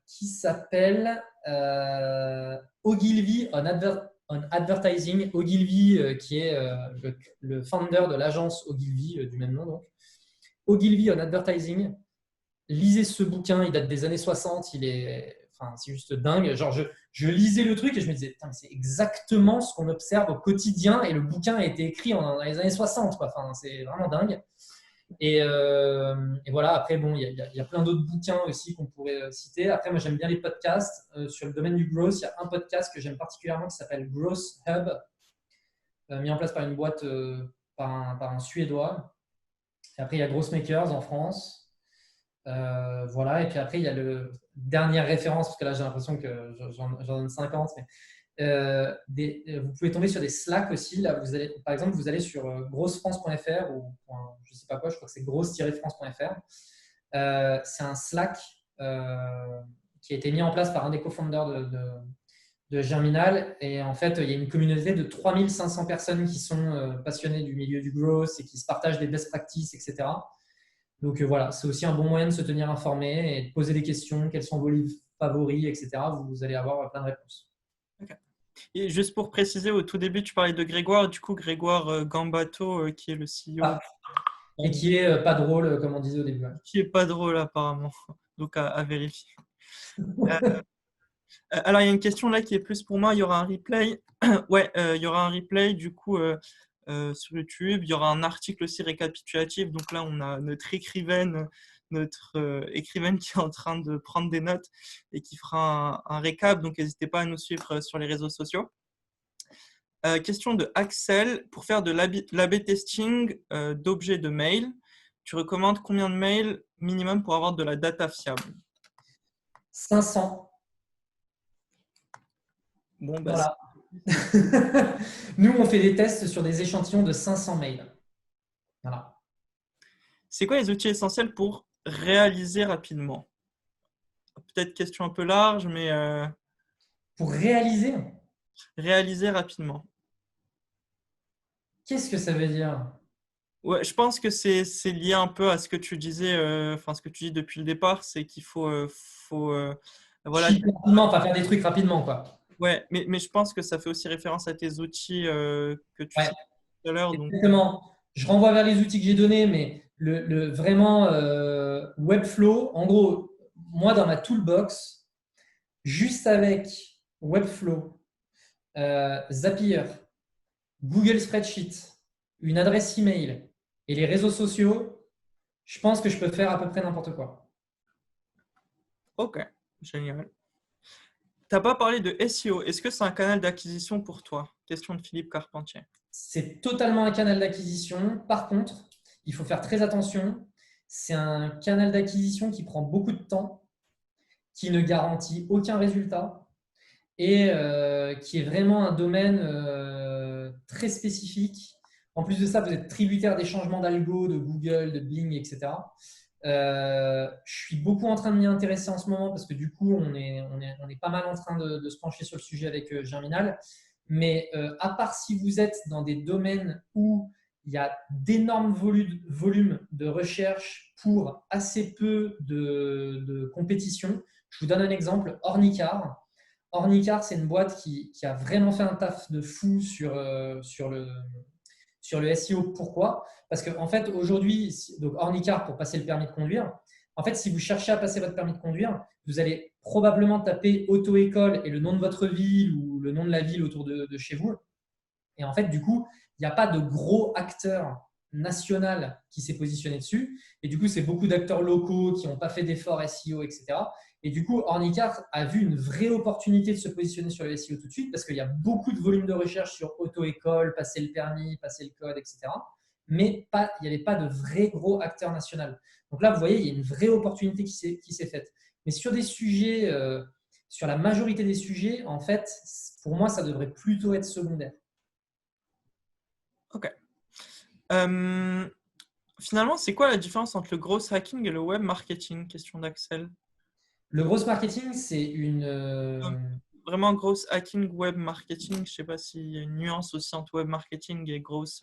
qui s'appelle Ogilvy on Advertising. Ogilvy, qui est le founder de l'agence Ogilvy, du même nom. Donc. Ogilvy on Advertising. Lisez ce bouquin, il date des années 60, c'est juste dingue. Genre, je lisais le truc et je me disais, c'est exactement ce qu'on observe au quotidien et le bouquin a été écrit dans les années 60. Quoi. Enfin, c'est vraiment dingue. Et voilà, après, bon, il y a plein d'autres bouquins aussi qu'on pourrait citer. Après, moi, j'aime bien les podcasts. Sur le domaine du growth, il y a un podcast que j'aime particulièrement qui s'appelle Growth Hub, mis en place par une boîte, par un Suédois. Et après, il y a Growthmakers en France. Voilà, et puis après, il y a le dernière référence, parce que là, j'ai l'impression que j'en donne 50. Mais vous pouvez tomber sur des Slack aussi. Là, par exemple, vous allez sur grossefrance.fr ou je ne sais pas quoi, je crois que c'est grosse-france.fr. C'est un Slack qui a été mis en place par un des cofounders de Germinal. Et en fait, il y a une communauté de 3500 personnes qui sont passionnées du milieu du growth et qui se partagent des best practices, etc. Donc voilà, c'est aussi un bon moyen de se tenir informé et de poser des questions. Quels sont vos livres favoris, etc. Vous allez avoir plein de réponses. Okay. Et juste pour préciser, au tout début, tu parlais de Grégoire, du coup, Grégoire Gambato, qui est le CEO. Ah. Et qui est pas drôle, comme on disait au début. Qui est pas drôle, apparemment. Donc, à vérifier. Alors, il y a une question là qui est plus pour moi. Il y aura un replay. Ouais, il y aura un replay, du coup, sur YouTube. Il y aura un article aussi récapitulatif. Donc là, on a notre écrivaine qui est en train de prendre des notes et qui fera un récap. Donc, n'hésitez pas à nous suivre sur les réseaux sociaux. Question de Axel. Pour faire de l'A/B testing d'objets de mail, tu recommandes combien de mails minimum pour avoir de la data fiable? 500. Bon, bah, voilà. Nous, on fait des tests sur des échantillons de 500 mails. Voilà. C'est quoi les outils essentiels pour réaliser rapidement? Peut-être question un peu large, mais Pour réaliser, réaliser rapidement. qu'est-ce que ça veut dire? Ouais, je pense que c'est lié un peu à ce que tu disais, ce que tu dis depuis le départ, c'est qu'il faut voilà. Rapidement, enfin faire des trucs rapidement, quoi. Ouais, mais je pense que ça fait aussi référence à tes outils que tu Ouais. citais tout à l'heure. Donc, Exactement. Je renvoie vers les outils que j'ai donnés, mais vraiment Webflow, en gros, moi dans ma toolbox, juste avec Webflow, Zapier, Google Spreadsheet, une adresse email et les réseaux sociaux, je pense que je peux faire à peu près n'importe quoi. ok, génial. Tu n'as pas parlé de SEO. Est-ce que c'est un canal d'acquisition pour toi? Question de Philippe Carpentier. C'est totalement un canal d'acquisition. Par contre, il faut faire très attention. C'est un canal d'acquisition qui prend beaucoup de temps, qui ne garantit aucun résultat et qui est vraiment un domaine très spécifique. En plus de ça, vous êtes tributaire des changements d'algo de Google, de Bing, etc. Je suis beaucoup en train de m'y intéresser en ce moment parce que du coup, on est pas mal en train de se pencher sur le sujet avec Germinal. Mais à part si vous êtes dans des domaines où il y a d'énormes volumes de recherche pour assez peu de compétition, je vous donne un exemple, Ornicar. Ornicar, c'est une boîte qui a vraiment fait un taf de fou sur le SEO. Pourquoi? Parce qu'en fait, aujourd'hui, donc Ornicar pour passer le permis de conduire, en fait, si vous cherchez à passer votre permis de conduire, vous allez probablement taper auto-école et le nom de votre ville ou le nom de la ville autour de chez vous. Et en fait, du coup, il n'y a pas de gros acteur national qui s'est positionné dessus. Et du coup, c'est beaucoup d'acteurs locaux qui n'ont pas fait d'efforts SEO, etc. Et du coup, Ornicar a vu une vraie opportunité de se positionner sur le SEO tout de suite parce qu'il y a beaucoup de volume de recherche sur auto-école, passer le permis, passer le code, etc. Mais il n'y avait pas de vrai gros acteur national. Donc là, vous voyez, il y a une vraie opportunité qui s'est faite. Mais sur des sujets, sur la majorité des sujets, en fait, pour moi, ça devrait plutôt être secondaire. Ok. Finalement, c'est quoi la différence entre le growth hacking et le web marketing? Question d'Axel. Le gros marketing, c'est Vraiment, growth hacking, web marketing. Je sais pas s'il y a une nuance aussi entre web marketing et growth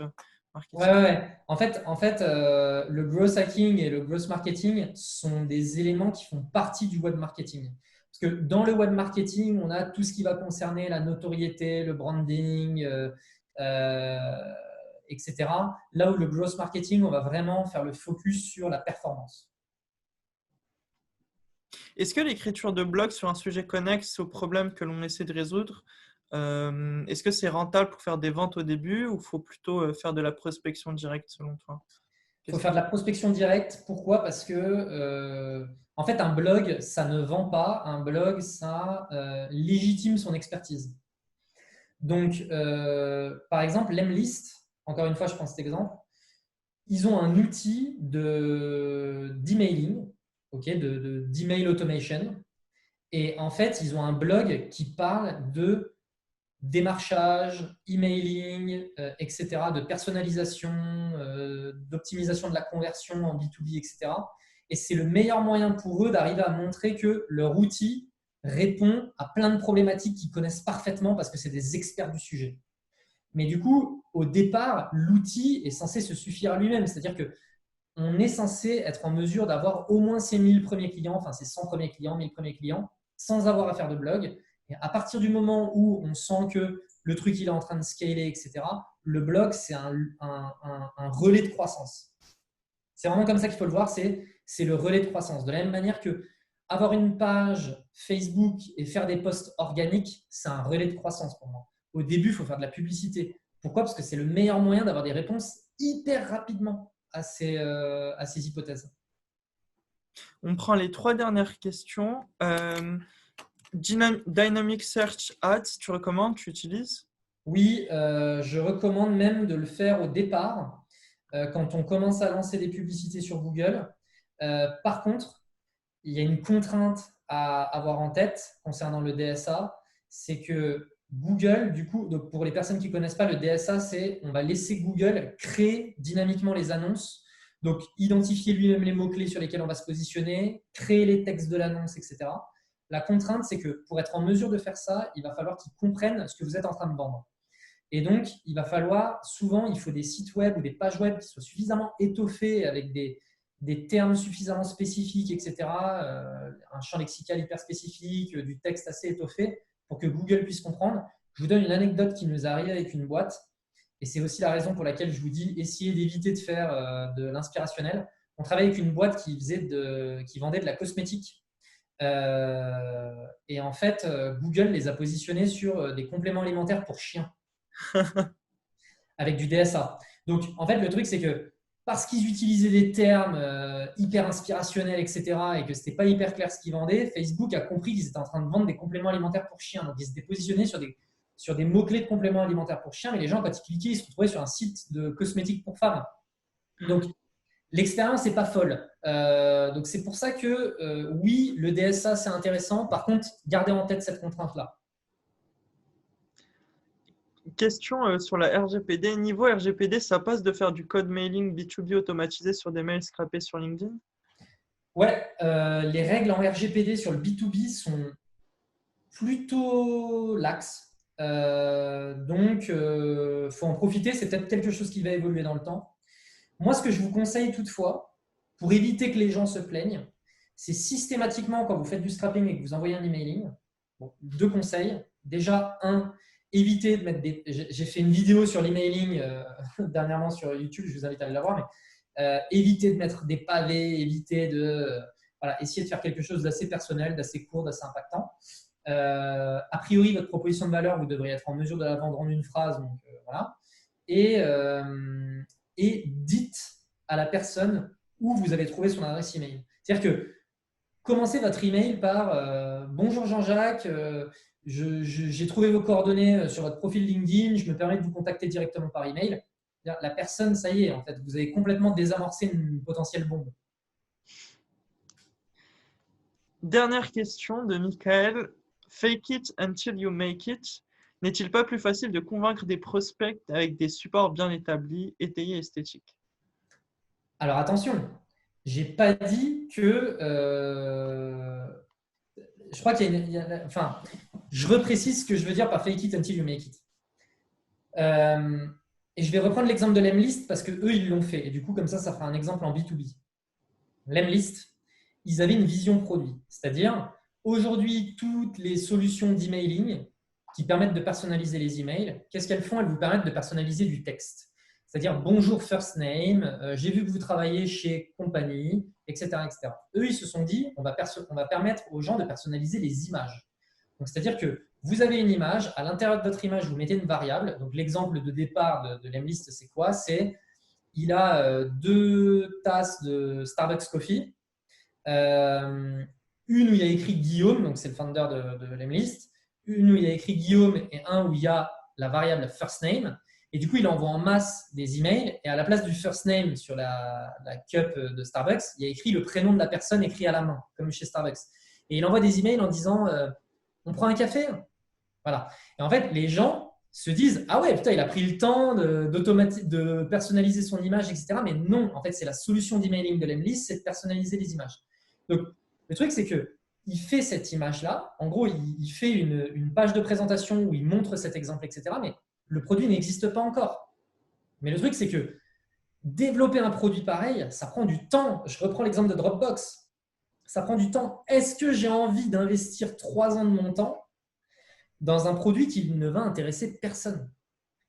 Ouais, marketing. ouais, ouais. En fait, le growth hacking et le growth marketing sont des éléments qui font partie du web marketing. Parce que dans le web marketing, on a tout ce qui va concerner la notoriété, le branding, euh, etc. Là où le growth marketing, on va vraiment faire le focus sur la performance. Est-ce que l'écriture de blog sur un sujet connexe au problème que l'on essaie de résoudre, est-ce que c'est rentable pour faire des ventes au début ou faut plutôt faire de la prospection directe selon toi? Il faut Qu'est-ce faire que... de la prospection directe. Pourquoi? Parce que, en fait, un blog, ça ne vend pas. Un blog, ça légitime son expertise. Donc, par exemple, Lemlist, encore une fois, je prends cet exemple, ils ont un outil d'emailing, d'email automation. Et en fait, ils ont un blog qui parle de démarchage, emailing, etc., de personnalisation, d'optimisation de la conversion en B2B, etc. Et c'est le meilleur moyen pour eux d'arriver à montrer que leur outil répond à plein de problématiques qu'ils connaissent parfaitement parce que c'est des experts du sujet. Mais du coup, au départ, l'outil est censé se suffire à lui-même. C'est-à-dire qu'on est censé être en mesure d'avoir au moins ses 1000 premiers clients, enfin ses 100 premiers clients, 1000 premiers clients, sans avoir à faire de blog. Et à partir du moment où on sent que le truc il est en train de scaler, etc., le blog, c'est un relais de croissance. C'est vraiment comme ça qu'il faut le voir, c'est le relais de croissance. De la même manière que avoir une page Facebook et faire des posts organiques, c'est un relais de croissance pour moi. Au début, il faut faire de la publicité. Pourquoi? Parce que c'est le meilleur moyen d'avoir des réponses hyper rapidement à ces hypothèses. On prend les 3 dernières questions. Dynamic Search Ads, tu recommandes, tu utilises? Oui, je recommande même de le faire au départ, quand on commence à lancer des publicités sur Google. Par contre, il y a une contrainte à avoir en tête concernant le DSA, c'est que Google, du coup, donc pour les personnes qui ne connaissent pas, le DSA, c'est on va laisser Google créer dynamiquement les annonces, donc identifier lui-même les mots-clés sur lesquels on va se positionner, créer les textes de l'annonce, etc. La contrainte, c'est que pour être en mesure de faire ça, il va falloir qu'ils comprennent ce que vous êtes en train de vendre. Et donc, il va falloir, souvent, il faut des sites web ou des pages web qui soient suffisamment étoffés avec des termes suffisamment spécifiques, etc., un champ lexical hyper spécifique, du texte assez étoffé pour que Google puisse comprendre. Je vous donne une anecdote qui nous est arrivée avec une boîte, et c'est aussi la raison pour laquelle je vous dis essayez d'éviter de faire de l'inspirationnel. On travaille avec une boîte qui vendait de la cosmétique. Et en fait, Google les a positionnés sur des compléments alimentaires pour chiens avec du DSA. Donc, en fait, le truc, c'est que parce qu'ils utilisaient des termes hyper inspirationnels, etc., et que ce n'était pas hyper clair ce qu'ils vendaient, Facebook a compris qu'ils étaient en train de vendre des compléments alimentaires pour chiens. Donc, ils étaient positionnés sur des mots-clés de compléments alimentaires pour chiens, mais les gens, quand ils cliquaient, ils se retrouvaient sur un site de cosmétiques pour femmes. Donc, l'expérience n'est pas folle. Donc, c'est pour ça que, oui, le DSA, c'est intéressant. Par contre, gardez en tête cette contrainte-là. Question sur la RGPD. Niveau RGPD, ça passe de faire du code mailing B2B automatisé sur des mails scrapés sur LinkedIn? Ouais, les règles en RGPD sur le B2B sont plutôt laxes. Donc, faut en profiter. C'est peut-être quelque chose qui va évoluer dans le temps. Moi, ce que je vous conseille toutefois, pour éviter que les gens se plaignent, c'est systématiquement, quand vous faites du scrapping et que vous envoyez un emailing, bon, deux conseils. Déjà, un, évitez de mettre des… J'ai fait une vidéo sur l'emailing dernièrement sur YouTube, je vous invite à aller la voir, mais évitez de mettre des pavés, évitez de… voilà, essayer de faire quelque chose d'assez personnel, d'assez court, d'assez impactant. A priori, votre proposition de valeur, vous devriez être en mesure de la vendre en une phrase. Donc, voilà. Et dites à la personne où vous avez trouvé son adresse email. C'est-à-dire que commencez votre email par bonjour Jean-Jacques, j'ai trouvé vos coordonnées sur votre profil LinkedIn, je me permets de vous contacter directement par email. La personne, ça y est, en fait, vous avez complètement désamorcé une potentielle bombe. Dernière question de Michael. Fake it until you make it. N'est-il pas plus facile de convaincre des prospects avec des supports bien établis, étayés et esthétiques? Alors attention, j'ai pas dit que… je crois qu'il y a enfin, je reprécise ce que je veux dire par fake it until you make it. Et je vais reprendre l'exemple de Lemlist parce qu'eux, ils l'ont fait. Et du coup, comme ça fera un exemple en B2B. Lemlist, ils avaient une vision produit. C'est-à-dire, aujourd'hui, toutes les solutions d'emailing qui permettent de personnaliser les emails, qu'est-ce qu'elles font? Elles vous permettent de personnaliser du texte. C'est-à-dire, bonjour first name, j'ai vu que vous travaillez chez compagnie, etc., etc. Eux, ils se sont dit, on va permettre aux gens de personnaliser les images. Donc, c'est-à-dire que vous avez une image, à l'intérieur de votre image, vous mettez une variable. Donc, l'exemple de départ de Lemlist, c'est quoi? C'est il a 2 tasses de Starbucks Coffee, une où il y a écrit Guillaume, donc c'est le founder de Lemlist, une où il y a écrit Guillaume et un où il y a la variable first name. Et du coup, il envoie en masse des emails et à la place du first name sur la cup de Starbucks, il y a écrit le prénom de la personne écrit à la main, comme chez Starbucks. Et il envoie des emails en disant on prend un café? Voilà. Et en fait, les gens se disent ah ouais, putain, il a pris le temps de personnaliser son image, etc. Mais non, en fait, c'est la solution d'emailing de Lemlist, c'est de personnaliser les images. Donc, le truc, c'est qu'il fait cette image-là. En gros, il fait une page de présentation où il montre cet exemple, etc. Mais le produit n'existe pas encore. Mais le truc, c'est que développer un produit pareil, ça prend du temps. Je reprends l'exemple de Dropbox. Ça prend du temps. Est-ce que j'ai envie d'investir 3 ans de mon temps dans un produit qui ne va intéresser personne?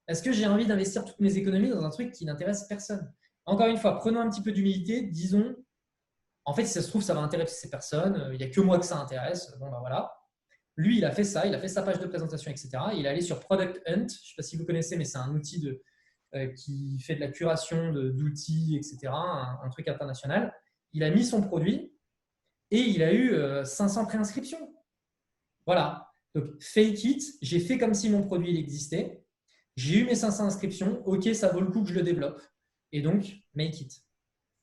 Est-ce que j'ai envie d'investir toutes mes économies dans un truc qui n'intéresse personne? Encore une fois, prenons un petit peu d'humilité. Disons, en fait, si ça se trouve, ça va intéresser ces personnes. Il n'y a que moi que ça intéresse. Bon, ben voilà. Lui, il a fait ça. Il a fait sa page de présentation, etc. Il est allé sur Product Hunt. Je ne sais pas si vous connaissez, mais c'est un outil qui fait de la curation d'outils, etc. Un truc international. Il a mis son produit et il a eu 500 préinscriptions. Voilà. Donc, fake it. J'ai fait comme si mon produit il existait. J'ai eu mes 500 inscriptions. OK, ça vaut le coup que je le développe. Et donc, make it.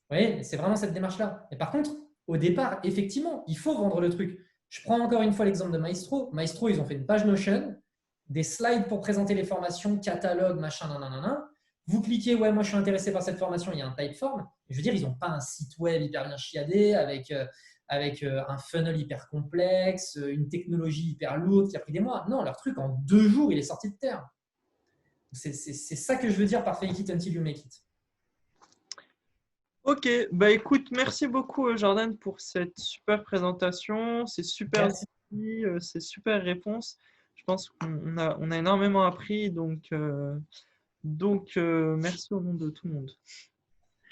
Vous voyez, c'est vraiment cette démarche-là. Et par contre, au départ, effectivement, il faut vendre le truc. Je prends encore une fois l'exemple de Maestro. Maestro, ils ont fait une page Notion, des slides pour présenter les formations, catalogue, machin, nanana. Vous cliquez, ouais, moi je suis intéressé par cette formation, il y a un Typeform. Je veux dire, ils n'ont pas un site web hyper bien chiadé avec un funnel hyper complexe, une technologie hyper lourde qui a pris des mois. Non, leur truc, en 2 jours, il est sorti de terre. C'est ça que je veux dire par fake it until you make it. Ok, bah écoute, merci beaucoup Jordan pour cette super présentation, ces super outils, ces super réponses. Je pense qu'on a énormément appris, donc merci au nom de tout le monde.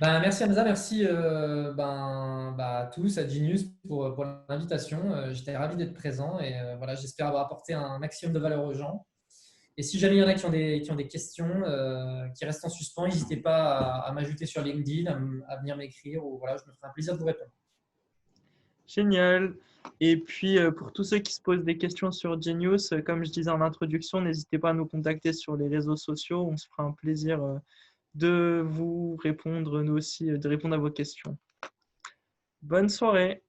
Ben, merci Hamza, merci à tous, à Genius pour l'invitation. J'étais ravi d'être présent et voilà, j'espère avoir apporté un maximum de valeur aux gens. Et si jamais il y en a qui ont des questions qui restent en suspens, n'hésitez pas à m'ajouter sur LinkedIn, à venir m'écrire ou voilà, je me ferai un plaisir de vous répondre. Génial. Et puis pour tous ceux qui se posent des questions sur Genius, comme je disais en introduction, n'hésitez pas à nous contacter sur les réseaux sociaux. On se fera un plaisir de vous répondre, nous aussi, de répondre à vos questions. Bonne soirée.